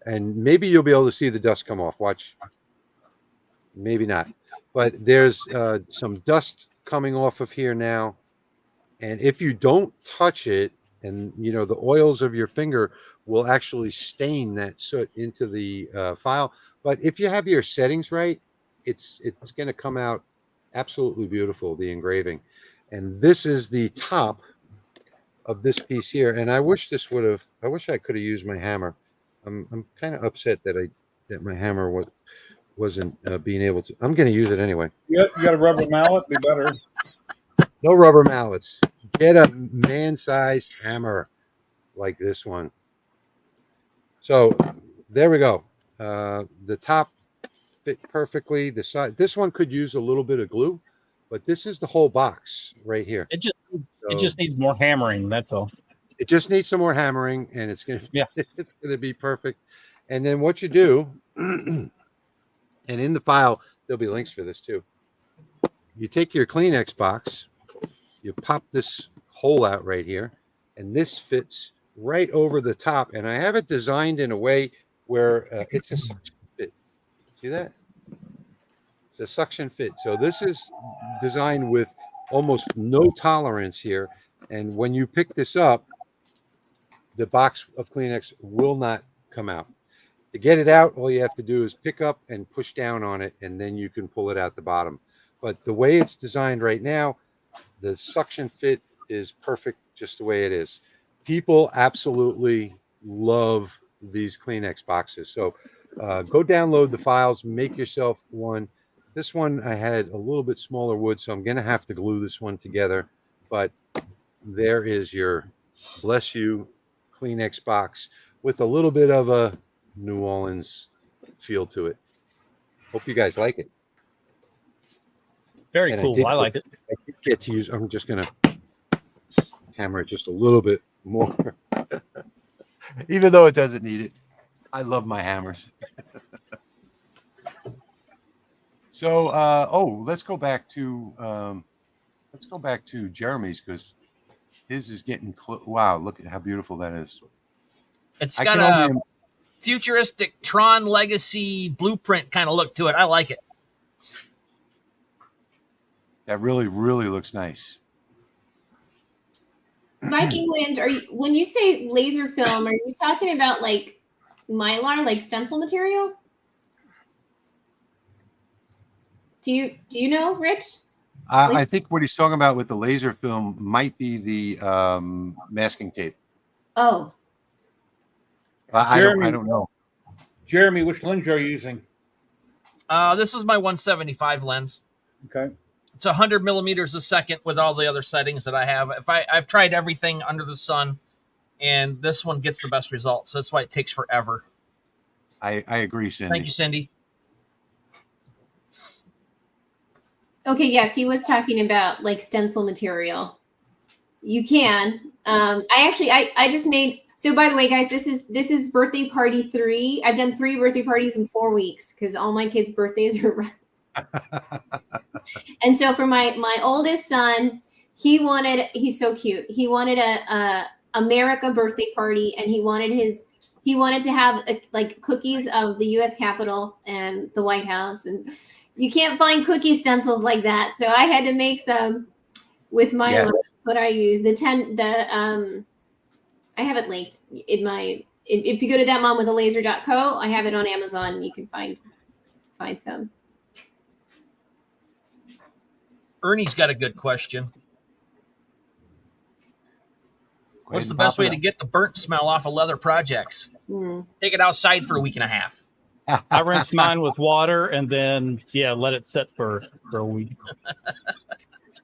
And maybe you'll be able to see the dust come off. Watch. Maybe not. But there's some dust coming off of here now. And if you don't touch it, and the oils of your finger will actually stain that soot into the file. But if you have your settings right, it's going to come out absolutely beautiful, the engraving. And this is the top of this piece here. And I wish I could have used my hammer. I'm kind of upset that my hammer wasn't being able to. I'm going to use it anyway. Yep, you got a rubber mallet, be better. No rubber mallets. Get a man-sized hammer like this one. So there we go. The top fit perfectly. The side. This one could use a little bit of glue, but this is the whole box right here. It just needs more hammering. That's all. It just needs some more hammering, and it's gonna be perfect. And then what you do, and in the file there'll be links for this too. You take your Kleenex box, you pop this hole out right here, and this fits right over the top. And I have it designed in a way where it's a suction fit. See that? It's a suction fit. So this is designed with almost no tolerance here. And when you pick this up, the box of Kleenex will not come out. To get it out, all you have to do is pick up and push down on it, and then you can pull it out the bottom. But the way it's designed right now, the suction fit is perfect just the way it is. People absolutely love these Kleenex boxes. So go download the files, make yourself one. This one I had a little bit smaller wood, so I'm going to have to glue this one together. But there is your bless you Kleenex box with a little bit of a New Orleans feel to it. Hope you guys like it. Very And cool. I like it. I did get to use. I'm just gonna hammer it just a little bit more, even though it doesn't need it. I love my hammers. So, let's go back to Jeremy's, because his is getting close. Wow, look at how beautiful that is. It's I got can a only futuristic Tron Legacy blueprint kind of look to it. I like it. That really, really looks nice. Viking Wind, when you say laser film, are you talking about like Mylar, like stencil material? Do you know, Rich? I think what he's talking about with the laser film might be the masking tape. Oh, I don't know. Jeremy, which lens are you using? This is my 175 lens. Okay. It's 100 millimeters a second with all the other settings that I have. I've tried everything under the sun, and this one gets the best results. So that's why it takes forever. I agree, Cindy. Thank you, Cindy. okay. Yes, he was talking about like stencil material. You can. I just made. So by the way, guys, this is birthday party 3. I've done 3 birthday parties in 4 weeks because all my kids' birthdays are. And so for my oldest son, he's so cute. He wanted a America birthday party, and he wanted to have like cookies of the U.S. Capitol and the White House, and you can't find cookie stencils like that. So I had to make some with my. Yeah. That's what I use. I have it linked in my. If you go to thatmomwithalaser.co, I have it on Amazon. You can find some. Ernie's got a good question. What's the best way to get the burnt smell off of leather projects? Take it outside for a week and a half. I rinse mine with water and then let it sit for a week.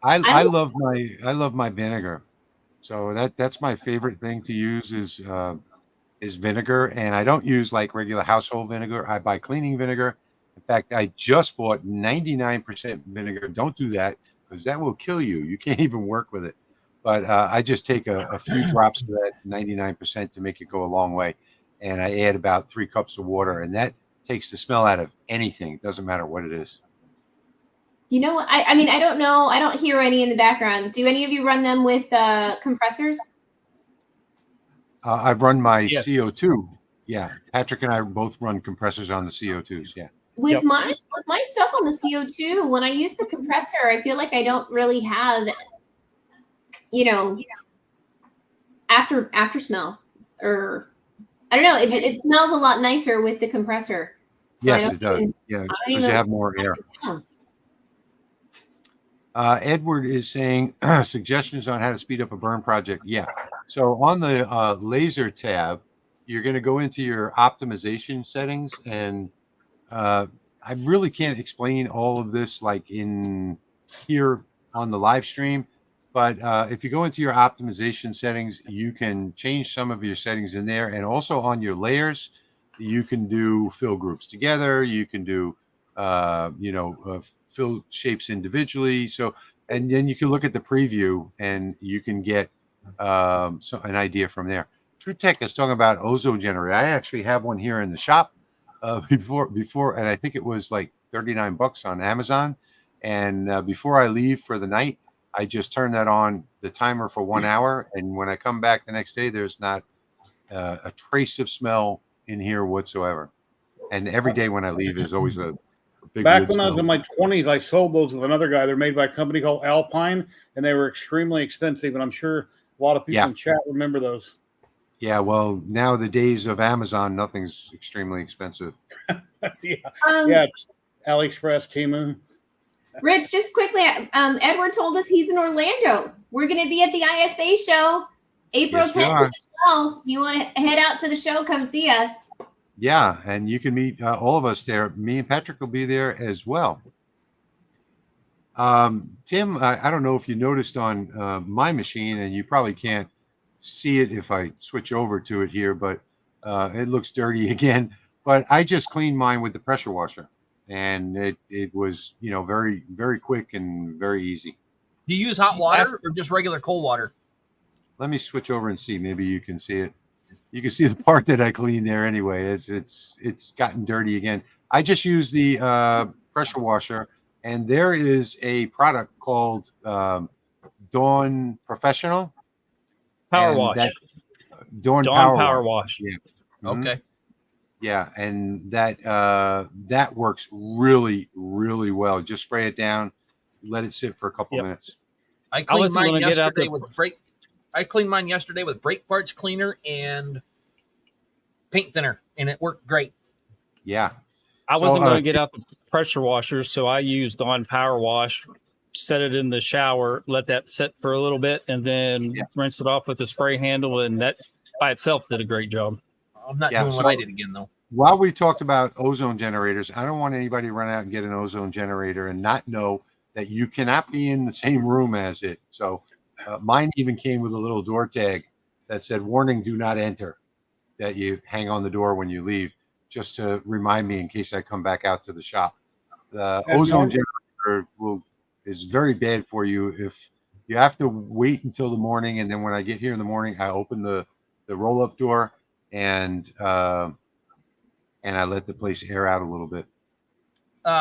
I love my vinegar. So that's my favorite thing to use is vinegar, and I don't use like regular household vinegar. I buy cleaning vinegar. In fact, I just bought 99% vinegar. Don't do that, because that will kill you. You can't even work with it. But I just take a few drops of that 99% to make it go a long way. And I add about 3 cups of water, and that takes the smell out of anything. It doesn't matter what it is. You know what? I mean, I don't know. I don't hear any in the background. Do any of you run them with compressors? I've run my Yes. CO2. Yeah. Patrick and I both run compressors on the CO2s. Yeah. With my stuff on the CO2, when I use the compressor, I feel like I don't really have, after smell, or I don't know. It smells a lot nicer with the compressor. So Yes, it does. Yeah, because you have more air. Edward is saying suggestions on how to speed up a burn project. Yeah. So on the laser tab, you're going to go into your optimization settings, and I really can't explain all of this like in here on the live stream. But if you go into your optimization settings, you can change some of your settings in there. And also on your layers, you can do fill groups together. You can do, fill shapes individually. So, and then you can look at the preview and you can get an idea from there. True Tech is talking about ozone generator. I actually have one here in the shop before, and I think it was like $39 on Amazon. And before I leave for the night, I just turn that on the timer for 1 hour, and when I come back the next day, there's not a trace of smell in here whatsoever. And every day when I leave, there's always a big Back wood when I was smell. in my 20s, I sold those with another guy. They're made by a company called Alpine, and they were extremely expensive. And I'm sure a lot of people in chat remember those. Yeah, well, now the days of Amazon, nothing's extremely expensive. Yeah, AliExpress, Temu. Rich, just quickly, Edward told us he's in Orlando. We're going to be at the ISA show April 10th to the 12th. If you want to head out to the show, come see us. Yeah, and you can meet all of us there. Me and Patrick will be there as well. Tim, I don't know if you noticed on my machine, and you probably can't see it if I switch over to it here, but it looks dirty again. But I just cleaned mine with the pressure washer, and it was, you know, very, very quick and very easy. Do you use hot water or just regular cold water? Let me switch over and see. Maybe you can see it. You can see the part that I cleaned there anyway. It's gotten dirty again. I just use the pressure washer, and there is a product called Dawn Professional Power Wash. Dawn Power Wash. Yeah. Mm-hmm. Okay. Yeah, and that works really, really well. Just spray it down, let it sit for a couple minutes. I cleaned mine yesterday with I cleaned mine yesterday with brake parts cleaner and paint thinner, and it worked great. Yeah. I wasn't going to get out the pressure washer, so I used Dawn Power Wash, set it in the shower, let that sit for a little bit, and then rinse it off with the spray handle, and that by itself did a great job. I'm not doing what I did again, though. While we talked about ozone generators, I don't want anybody to run out and get an ozone generator and not know that you cannot be in the same room as it. So mine even came with a little door tag that said, "Warning, do not enter," that you hang on the door when you leave, just to remind me in case I come back out to the shop. The ozone generator is very bad for you if you have to wait until the morning. And then when I get here in the morning, I open the roll-up door and I let the place air out a little bit.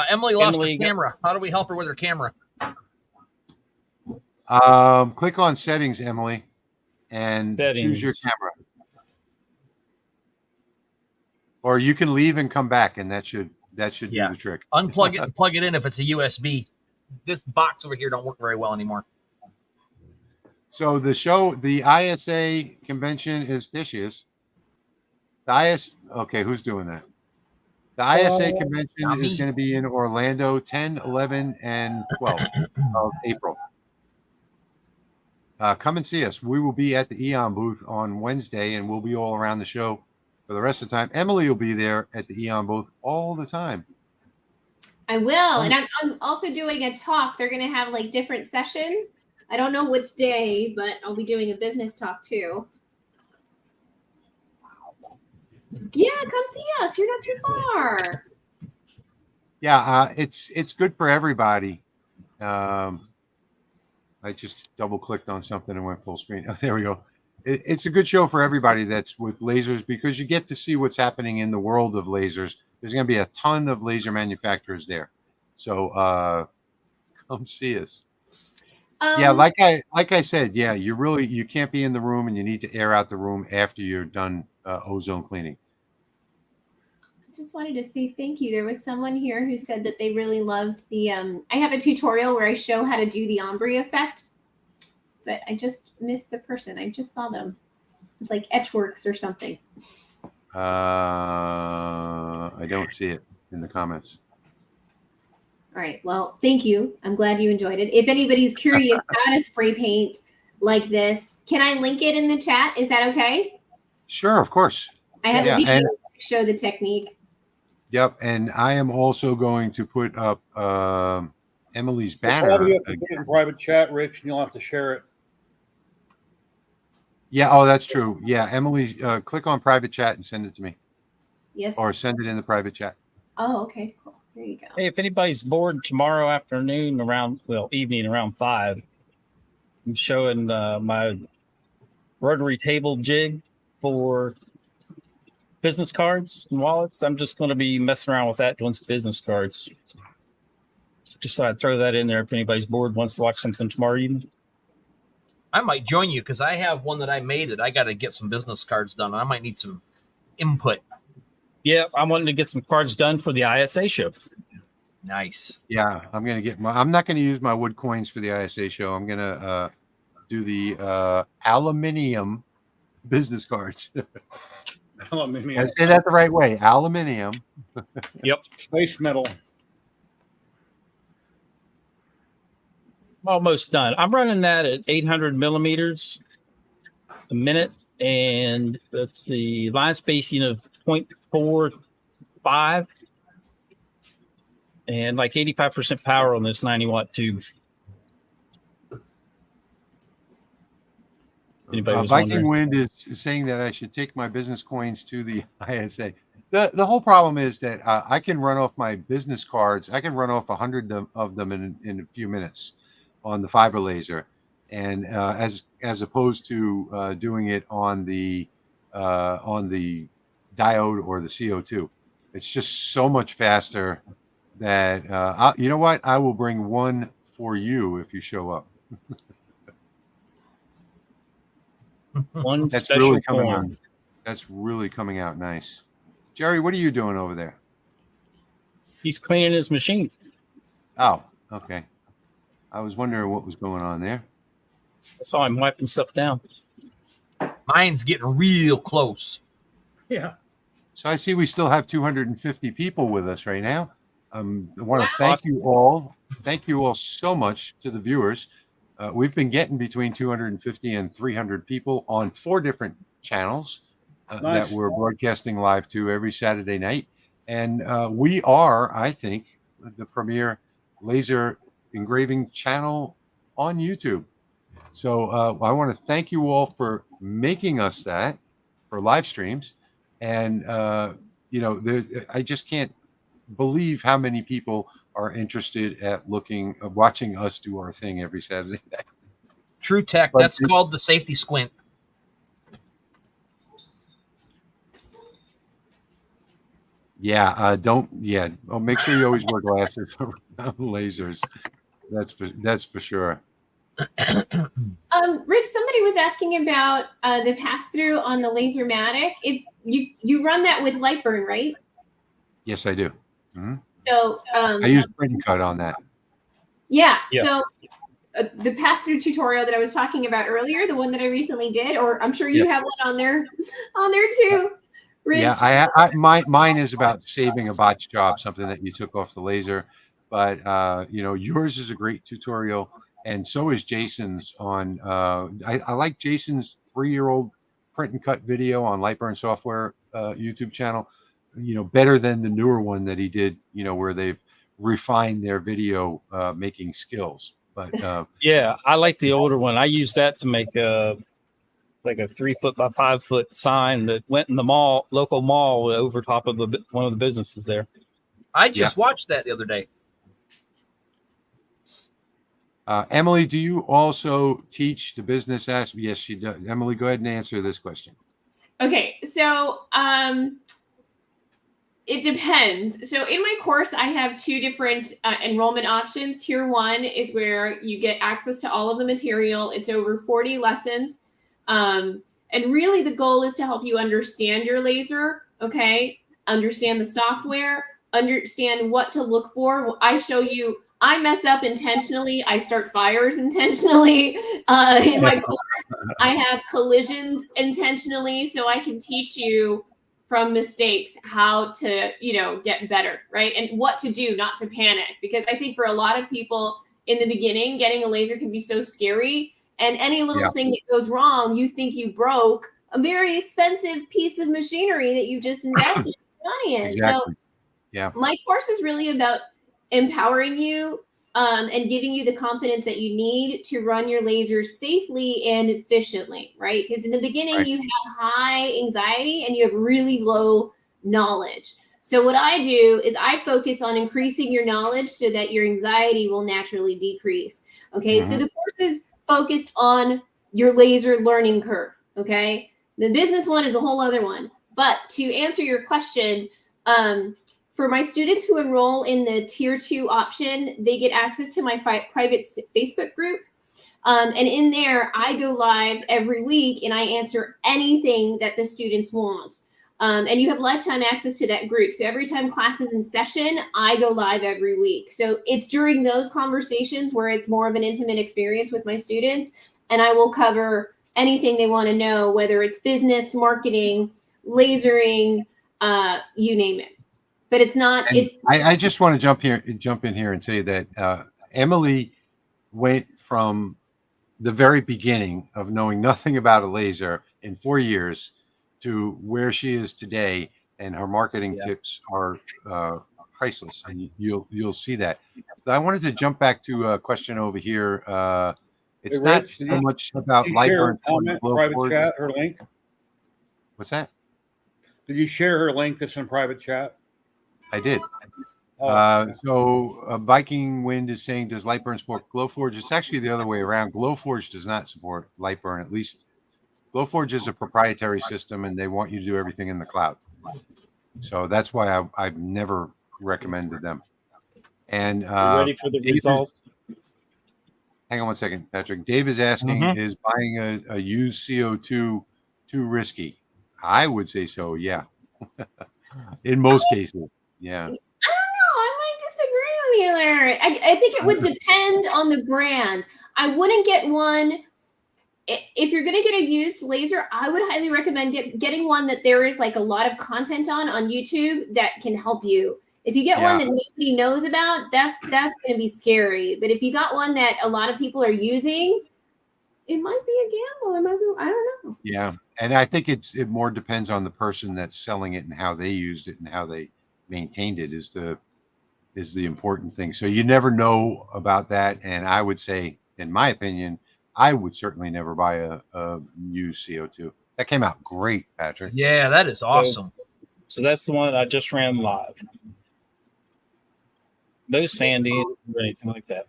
Emily lost her camera. How do we help her with her camera? Click on settings, Emily, and choose your camera. Or you can leave and come back, and that should do the trick. Unplug it and plug it in if it's a USB. This box over here don't work very well anymore. So the ISA convention is dishes. Okay, who's doing that? The ISA convention is going to be in Orlando 10, 11, and 12 of April. Come and see us. We will be at the Eon booth on Wednesday, and we'll be all around the show for the rest of the time. Emily will be there at the Eon booth all the time. I will. And I'm also doing a talk. They're going to have like different sessions. I don't know which day, but I'll be doing a business talk too. Yeah, come see us. You're not too far. Yeah, it's good for everybody. I just double-clicked on something and went full screen. Oh, there we go. It's a good show for everybody that's with lasers, because you get to see what's happening in the world of lasers. There's going to be a ton of laser manufacturers there. So come see us. Yeah, like I said, yeah, you can't be in the room, and you need to air out the room after you're done ozone cleaning. I just wanted to say thank you. There was someone here who said that they really loved the I have a tutorial where I show how to do the ombre effect, but I just missed the person. I just saw them. It's like Etchworks or something. I don't see it in the comments. All right. Well, thank you. I'm glad you enjoyed it. If anybody's curious how to spray paint like this, can I link it in the chat? Is that okay? Sure, of course. I have a video to show the technique. Yep, and I am also going to put up Emily's banner. Probably have to put it in private chat, Rich, and you'll have to share it. Yeah, oh, that's true. Yeah, Emily, click on private chat and send it to me. Yes. Or send it in the private chat. Oh, okay, cool. There you go. Hey, if anybody's bored tomorrow afternoon evening around 5, I'm showing my rotary table jig for business cards and wallets. I'm just going to be messing around with that, doing some business cards. Just thought I'd throw that in there if anybody's bored, wants to watch something tomorrow evening. I might join you because I have one that I made it. I got to get some business cards done. I might need some input. Yeah, I'm wanting to get some cards done for the ISA show. Nice. Yeah, I'm gonna get my. I'm not gonna use my wood coins for the ISA show. I'm gonna do the aluminium business cards. Aluminium. I say that the right way. Aluminium. Yep. Space metal. Almost done. I'm running that at 800 millimeters a minute, and that's the line spacing of 0.45 and like 85% power on this 90-watt tube. Anybody was Viking wondering. Wind is saying that I should take my business coins to the ISA. The whole problem is that I can run off my business cards. I can run off 100 of them in a few minutes on the fiber laser, and as opposed to doing it on the diode or the CO2. It's just so much faster that you know what? I will bring one for you if you show up. One That's special really coming form. out. That's really coming out nice. Jerry, what are you doing over there? He's cleaning his machine. Oh, okay. I was wondering what was going on there. I saw him wiping stuff down. Mine's getting real close. Yeah. So I see we still have 250 people with us right now. I want to thank you all. Thank you all so much to the viewers. We've been getting between 250 and 300 people on 4 different channels that we're broadcasting live to every Saturday night. And we are, I think, the premier laser engraving channel on YouTube. So I want to thank you all for making us that for live streams. And, you know, I just can't believe how many people are interested at watching us do our thing every Saturday night. True tech. But That's called the safety squint. Yeah, Oh, make sure you always wear glasses around lasers. That's for sure. Rich, somebody was asking about the pass-through on the Lasermatic. If you run that with Lightburn, right? Yes, I do. Mm-hmm. So I use print and cut on that. Yeah. Yeah. So the pass-through tutorial that I was talking about earlier, the one that I recently did, or I'm sure you have one on there too. Rich. Yeah, mine is about saving a botch job, something that you took off the laser. But you know, yours is a great tutorial, and so is Jason's on. I like Jason's 3-year-old print and cut video on Lightburn Software YouTube channel. You know, better than the newer one that he did. You know, where they've refined their video making skills. But Yeah, I like the older one. I used that to make like a 3-foot by 5-foot sign that went in the local mall over top of one of the businesses there. I just watched that the other day. Emily, do you also teach the business aspect? Yes, she does. Emily, go ahead and answer this question. Okay, so it depends. So in my course, I have 2 different enrollment options. Tier 1 is where you get access to all of the material. It's over 40 lessons. And really the goal is to help you understand your laser, okay? Understand the software, understand what to look for. I show you, I mess up intentionally. I start fires intentionally. In my course, I have collisions intentionally, so I can teach you from mistakes how to, you know, get better, right? And what to do, not to panic. Because I think for a lot of people in the beginning, getting a laser can be so scary. And any little thing that goes wrong, you think you broke a very expensive piece of machinery that you just invested money in. Exactly. So my course is really about empowering you and giving you the confidence that you need to run your lasers safely and efficiently, right? Because in the beginning, you have high anxiety and you have really low knowledge. So what I do is I focus on increasing your knowledge so that your anxiety will naturally decrease. Okay, so the course is focused on your laser learning curve. Okay, the business one is a whole other one. But to answer your question, For my students who enroll in the tier 2 option, they get access to my private Facebook group. And in there, I go live every week and I answer anything that the students want. And you have lifetime access to that group. So every time class is in session, I go live every week. So it's during those conversations where it's more of an intimate experience with my students. And I will cover anything they want to know, whether it's business, marketing, lasering, you name it. But it's not. I just want to jump in here and say that Emily went from the very beginning of knowing nothing about a laser in 4 years to where she is today, and her marketing tips are priceless, and you'll see that. But I wanted to jump back to a question over here. It's Hey, not Rich, so much about Lightburn. Private chat, her link. What's that? Did you share her link that's in private chat? I did. Oh, Viking Wind is saying, does Lightburn support Glowforge? It's actually the other way around. Glowforge does not support Lightburn. At least Glowforge is a proprietary system, and they want you to do everything in the cloud. So that's why I've never recommended them. And ready for the results? Hang on one second, Patrick. Dave is asking, is buying a used CO2 too risky? I would say so, yeah. In most cases, yeah. I don't know. I might disagree with you there. I think it would depend on the brand. I wouldn't get one. If you're going to get a used laser, I would highly recommend getting one that there is like a lot of content on YouTube that can help you. If you get one that nobody knows about, that's going to be scary. But if you got one that a lot of people are using, it might be a gamble. It might be, I don't know. Yeah. And I think it more depends on the person that's selling it and how they used it and how they maintained it is the important thing. So you never know about that. And I would say, in my opinion, I would certainly never buy a used CO2. That came out great, Patrick. Yeah, that is awesome. So that's the one I just ran live. No sanding or anything like that.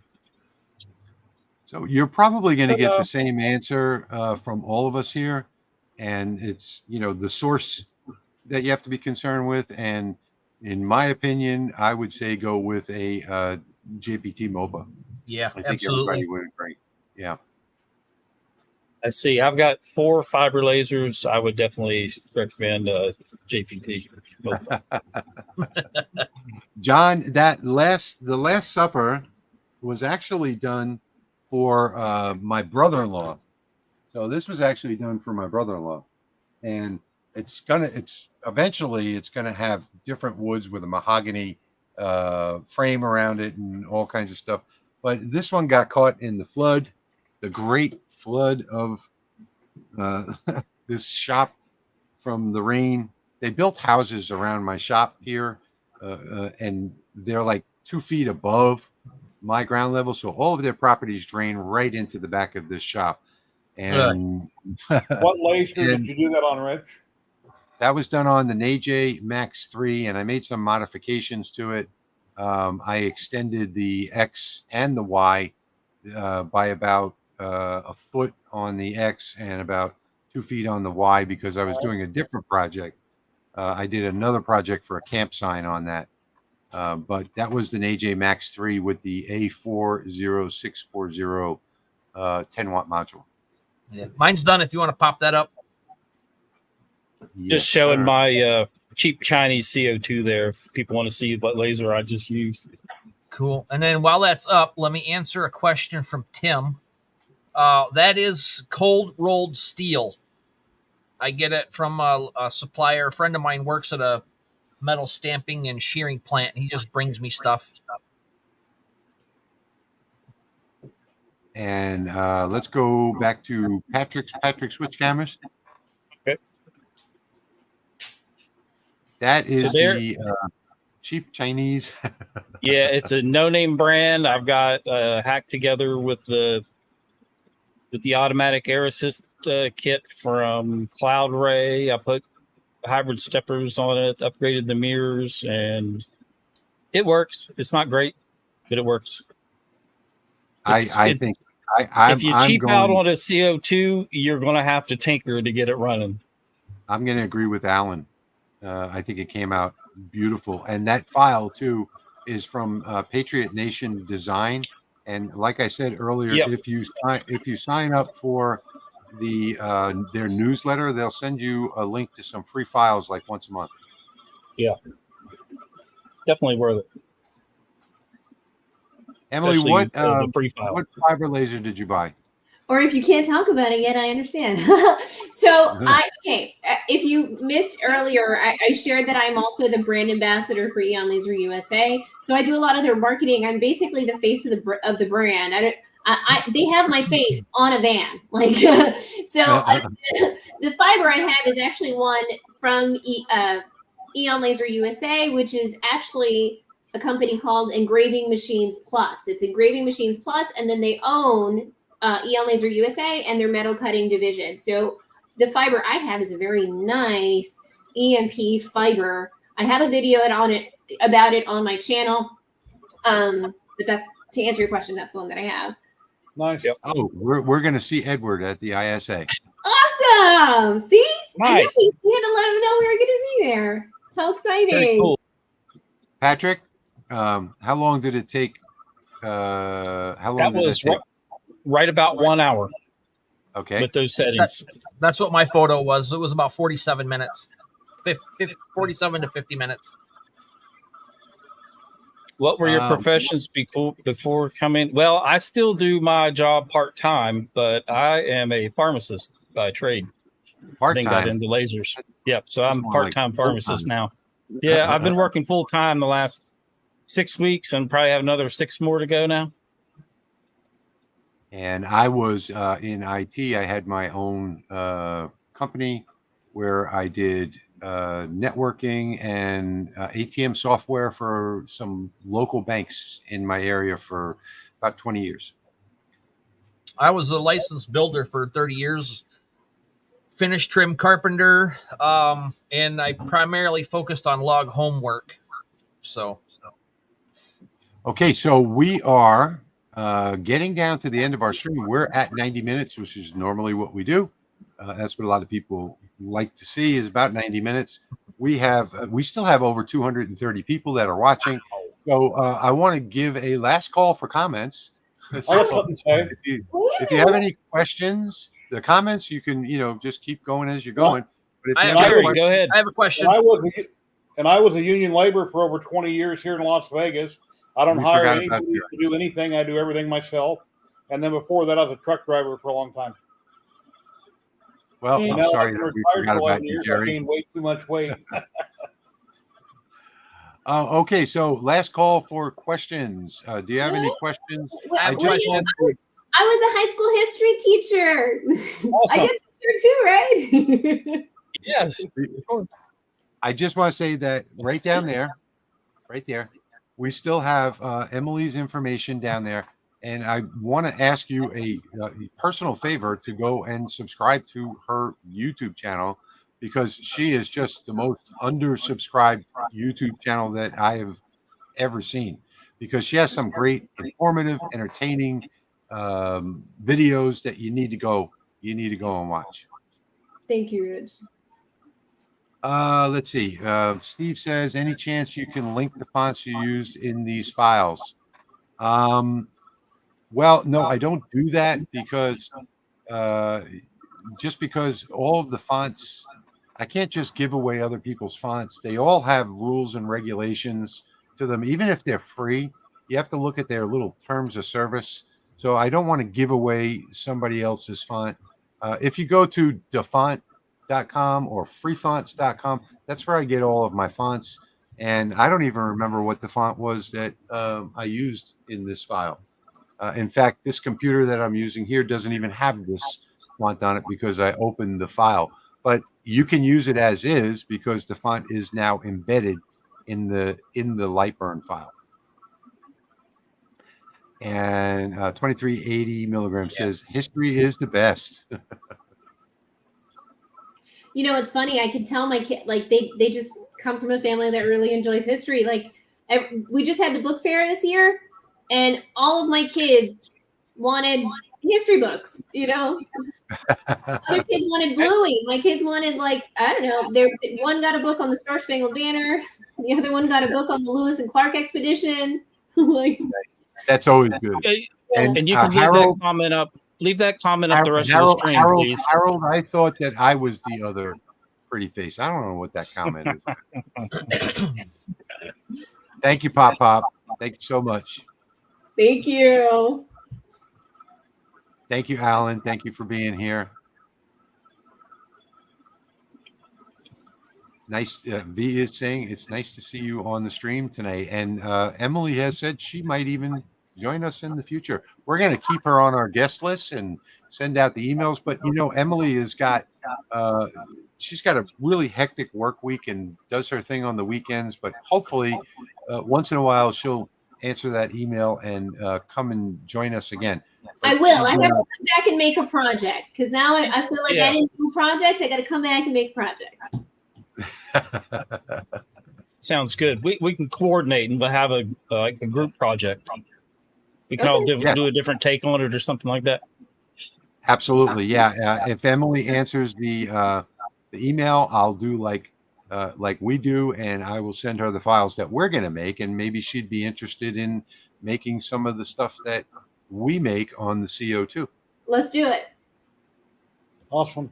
So you're probably going to get the same answer from all of us here. And it's, the source that you have to be concerned with. And in my opinion, I would say go with a JPT MOBA. Yeah, I think absolutely. everybody would agree. Yeah. I see. I've got 4 fiber lasers. I would definitely recommend JPT. John, the Last Supper was actually done for my brother-in-law. So this was actually done for my brother-in-law, and eventually it's gonna have different woods with a mahogany frame around it and all kinds of stuff. But this one got caught in the great flood of this shop from the rain. They built houses around my shop here, and they're like 2 feet above my ground level. So all of their properties drain right into the back of this shop. And what laser did you do that on, Rich? That was done on the NAJ Max 3, and I made some modifications to it. I extended the X and the Y by about a foot on the X and about 2 feet on the Y because I was doing a different project. I did another project for a camp sign on that. But that was the NAJ Max 3 with the A40640 10-watt module. Yeah, mine's done. If you want to pop that up, Just showing my cheap Chinese CO2 there. If people want to see what laser I just used. cool. And then while that's up, let me answer a question from Tim. That is cold rolled steel. I get it from a supplier. A friend of mine works at a metal stamping and shearing plant. He just brings me stuff. And let's go back to Patrick's switch cameras. Okay. That is the cheap Chinese. Yeah, it's a no-name brand. I've got hacked together with the automatic air assist kit from Cloud Ray. I put hybrid steppers on it, upgraded the mirrors, and it works. It's not great, but it works. I think if you cheap out on a CO2, you're going to have to tinker to get it running. I'm going to agree with Alan. I think it came out beautiful. And that file too is from Patriot Nation Design. And like I said earlier, Yep. if you sign up for their newsletter, they'll send you a link to some free files like once a month. Yeah. Definitely worth it. Emily, Especially, what the free file. what fiber laser did you buy? Or if you can't talk about it yet, I understand. If you missed earlier, I shared that I'm also the brand ambassador for Eon Laser USA. So I do a lot of their marketing. I'm basically the face of the brand. They have my face on a van, like the fiber I have is actually one from Eon Laser USA, which is actually a company called Engraving Machines Plus. It's Engraving Machines Plus, and then they own Eon Laser USA and their metal cutting division. So the fiber I have is a very nice EMP fiber. I have a video about it on my channel. But that's to answer your question. That's the one that I have. Nice. Yep. Oh, we're going to see Edward at the ISA. Awesome! See, Nice. We had to let him know we were going to be there. How exciting! Very cool. Patrick, how long did it take? How long That did was it take? right about 1 hour Okay. with those settings. That's what my photo was. It was about 47 minutes, 47 to 50 minutes. What were your professions before coming? Well, I still do my job part-time, but I am a pharmacist by trade. Then got Part-time. into lasers. Yep. So I'm a more like part-time pharmacist full-time. now. Yeah, I've been working full-time the last 6 weeks and probably have another 6 more to go now. And I was in IT. I had my own company where I did networking and ATM software for some local banks in my area for about 20 years. I was a licensed builder for 30 years, finish trim carpenter, and I primarily focused on log home work. Okay, so we are getting down to the end of our stream. We're at 90 minutes, which is normally what we do. That's what a lot of people like to see, is about 90 minutes. We still have over 230 people that are watching. So I want to give a last call for comments. I have something to say. If you have any questions, the comments, you can, just keep going as you're going. But if you have Jerry, any go ahead. I have a question. And I was a union laborer for over 20 years here in Las Vegas. I don't We hire forgot anybody about to do anything. I do everything myself. And then before that, I was a truck driver for a long time. Well, And I'm now sorry I've that been we retired forgot for about 11 you, years. I Jerry. gained way too much weight. Okay, so last call for questions. Do you have any questions? Well, I have a just question. I was a high school history teacher. Awesome. I get to too, right? Yes. I just want to say that right there, we still have Emily's information down there. And I want to ask you a personal favor to go and subscribe to her YouTube channel, because she is just the most undersubscribed YouTube channel that I have ever seen, because she has some great, informative, entertaining videos that you need to go and watch. Thank you, Rich. Let's see. Steve says, any chance you can link the fonts you used in these files? Well, no, I don't do that because just because all of the fonts, I can't just give away other people's fonts. They all have rules and regulations to them. Even if they're free, you have to look at their little terms of service. So I don't want to give away somebody else's font. If you go to defont.com or freefonts.com, that's where I get all of my fonts. And I don't even remember what the font was that I used in this file. In fact, this computer that I'm using here doesn't even have this font on it because I opened the file. But you can use it as is because the font is now embedded in the Lightburn file. And 2380 milligrams says history is the best. It's funny. I could tell my kid, like they just come from a family that really enjoys history. Like we just had the book fair this year, and all of my kids wanted history books, you know. Other kids wanted Bluey. My kids wanted, like, I don't know. One got a book on the Star Spangled Banner. The other one got a book on the Lewis and Clark expedition. Like, that's always good. And you can leave Harold, that comment up. Leave that comment up the rest of the stream, please. Harold, I thought that I was the other pretty face. I don't know what that comment is. Thank you, Pop Pop. Thank you so much. thank you. Thank you, Alan. Thank you for being here. Nice. V is saying it's nice to see you on the stream tonight. And Emily has said she might even join us in the future. We're going to keep her on our guest list and send out the emails. But, you know, Emily has got, she's got a really hectic work week and does her thing on the weekends. But hopefully once in a while, she'll answer that email and come and join us again. I will. I have to come back and make a project because now I feel like I didn't do a project. I got to come back and make a project. Sounds good. We can coordinate and we'll have a group project. We can all do a different take on it or something like that. Absolutely, yeah. If Emily answers the email, I'll do like we do, and I will send her the files that we're going to make, and maybe she'd be interested in making some of the stuff that we make on the CO2. Let's do it. Awesome.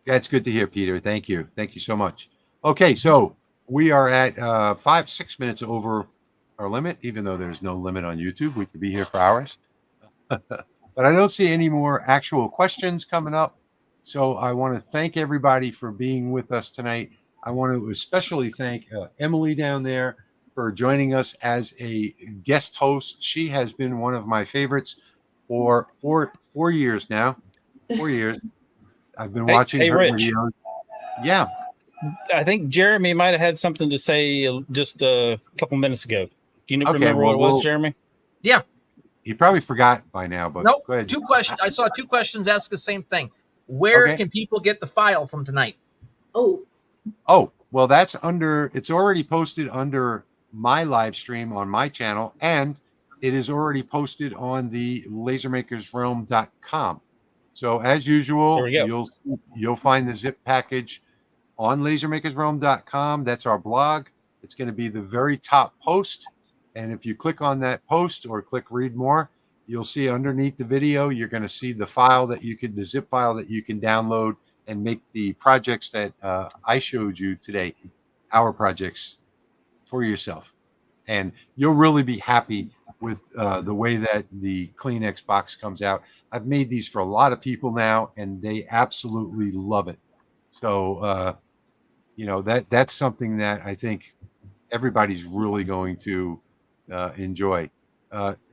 That's good to hear, Peter. Thank you. Thank you so much. Okay, so we are at 5-6 minutes over our limit, even though there's no limit on YouTube. We could be here for hours. But I don't see any more actual questions coming up. So I want to thank everybody for being with us tonight. I want to especially thank Emily down there for joining us as a guest host. She has been one of my favorites for 4 years now. 4 years. I've been watching her videos. Yeah. I think Jeremy might have had something to say just a couple minutes ago. Do you remember what it was, Jeremy? Yeah. He probably forgot by now, but nope. Go ahead. 2 questions. I saw 2 questions ask the same thing. Where can people get the file from tonight? Oh, well, it's already posted under my live stream on my channel, and it is already posted on the lasermakersrealm.com. So as usual, you'll find the zip package on lasermakersrealm.com. That's our blog. It's going to be the very top post. And if you click on that post or click read more, you'll see underneath the video, you're going to see the zip file that you can download and make the projects that I showed you today, our projects, for yourself. And you'll really be happy with the way that the Kleenex box comes out. I've made these for a lot of people now, and they absolutely love it. So, that's something that I think everybody's really going to enjoy.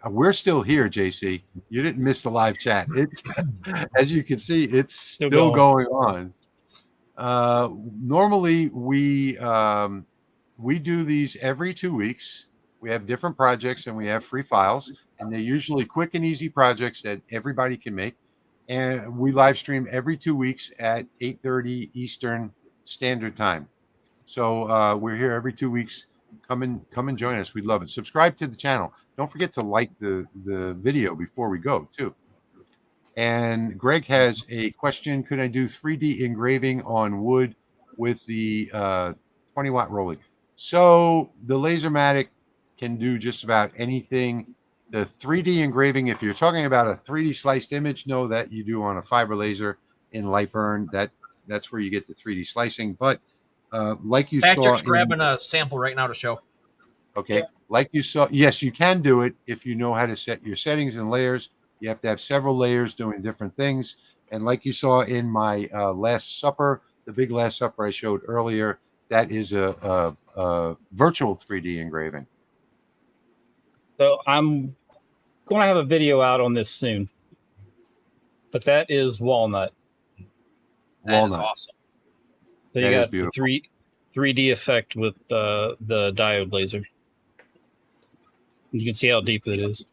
We're still here, JC. You didn't miss the live chat. It's, as you can see, it's still going on. Normally, we do these every 2 weeks. We have different projects and we have free files, and they're usually quick and easy projects that everybody can make. And we live stream every 2 weeks at 8:30 Eastern Standard Time. So we're here every 2 weeks. Come and join us. We'd love it. Subscribe to the channel. Don't forget to like the video before we go too. And Greg has a question. Could I do 3D engraving on wood with the 20-watt rolling? So the Lasermatic can do just about anything. The 3D engraving, if you're talking about a 3D sliced image, know that you do on a fiber laser in Lightburn. That's where you get the 3D slicing. But like you saw, Patrick's grabbing a sample right now to show. Okay, yeah. Like you saw, yes, you can do it if you know how to set your settings and layers. You have to have several layers doing different things. And like you saw in my Last Supper, the big Last Supper I showed earlier, that is a virtual 3D engraving. So I'm going to have a video out on this soon. But that is walnut. That is awesome. So you got the 3D effect with the diode laser. You can see how deep it is.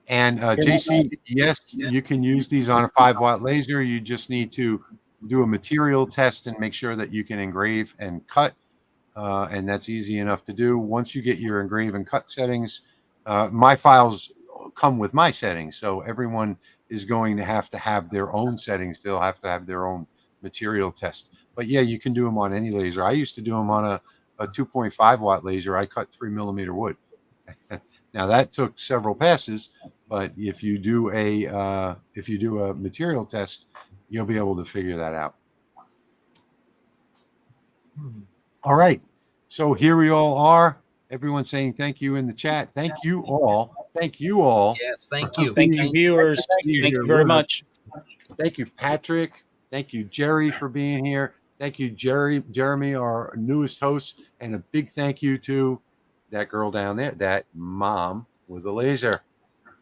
And JC, yes, you can use these on a 5-watt laser. You just need to do a material test and make sure that you can engrave and cut. And that's easy enough to do. Once you get your engrave and cut settings my files come with my settings, so everyone is going to have their own settings. They'll have to have their own material test. But yeah, you can do them on any laser. I used to do them on a 2.5 watt laser. I cut 3mm wood. Now that took several passes, but if you do a material test, you'll be able to figure that out. All right. So here we all are. Everyone saying thank you in the chat. Thank you all. Thank you all. Yes, thank you. Thank you, viewers. Thank you very much. Thank you, Patrick. Thank you, Jerry, for being here. Thank you, Jeremy, our newest host. And a big thank you to that girl down there, that mom with a laser.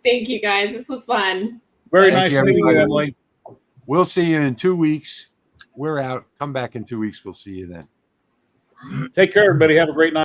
Thank you, guys. This was fun. Very Thank nice you, meeting you, everybody. Emily. We'll see you in 2 weeks. We're out. Come back in 2 weeks. We'll see you then. Take care, everybody. Have a great night.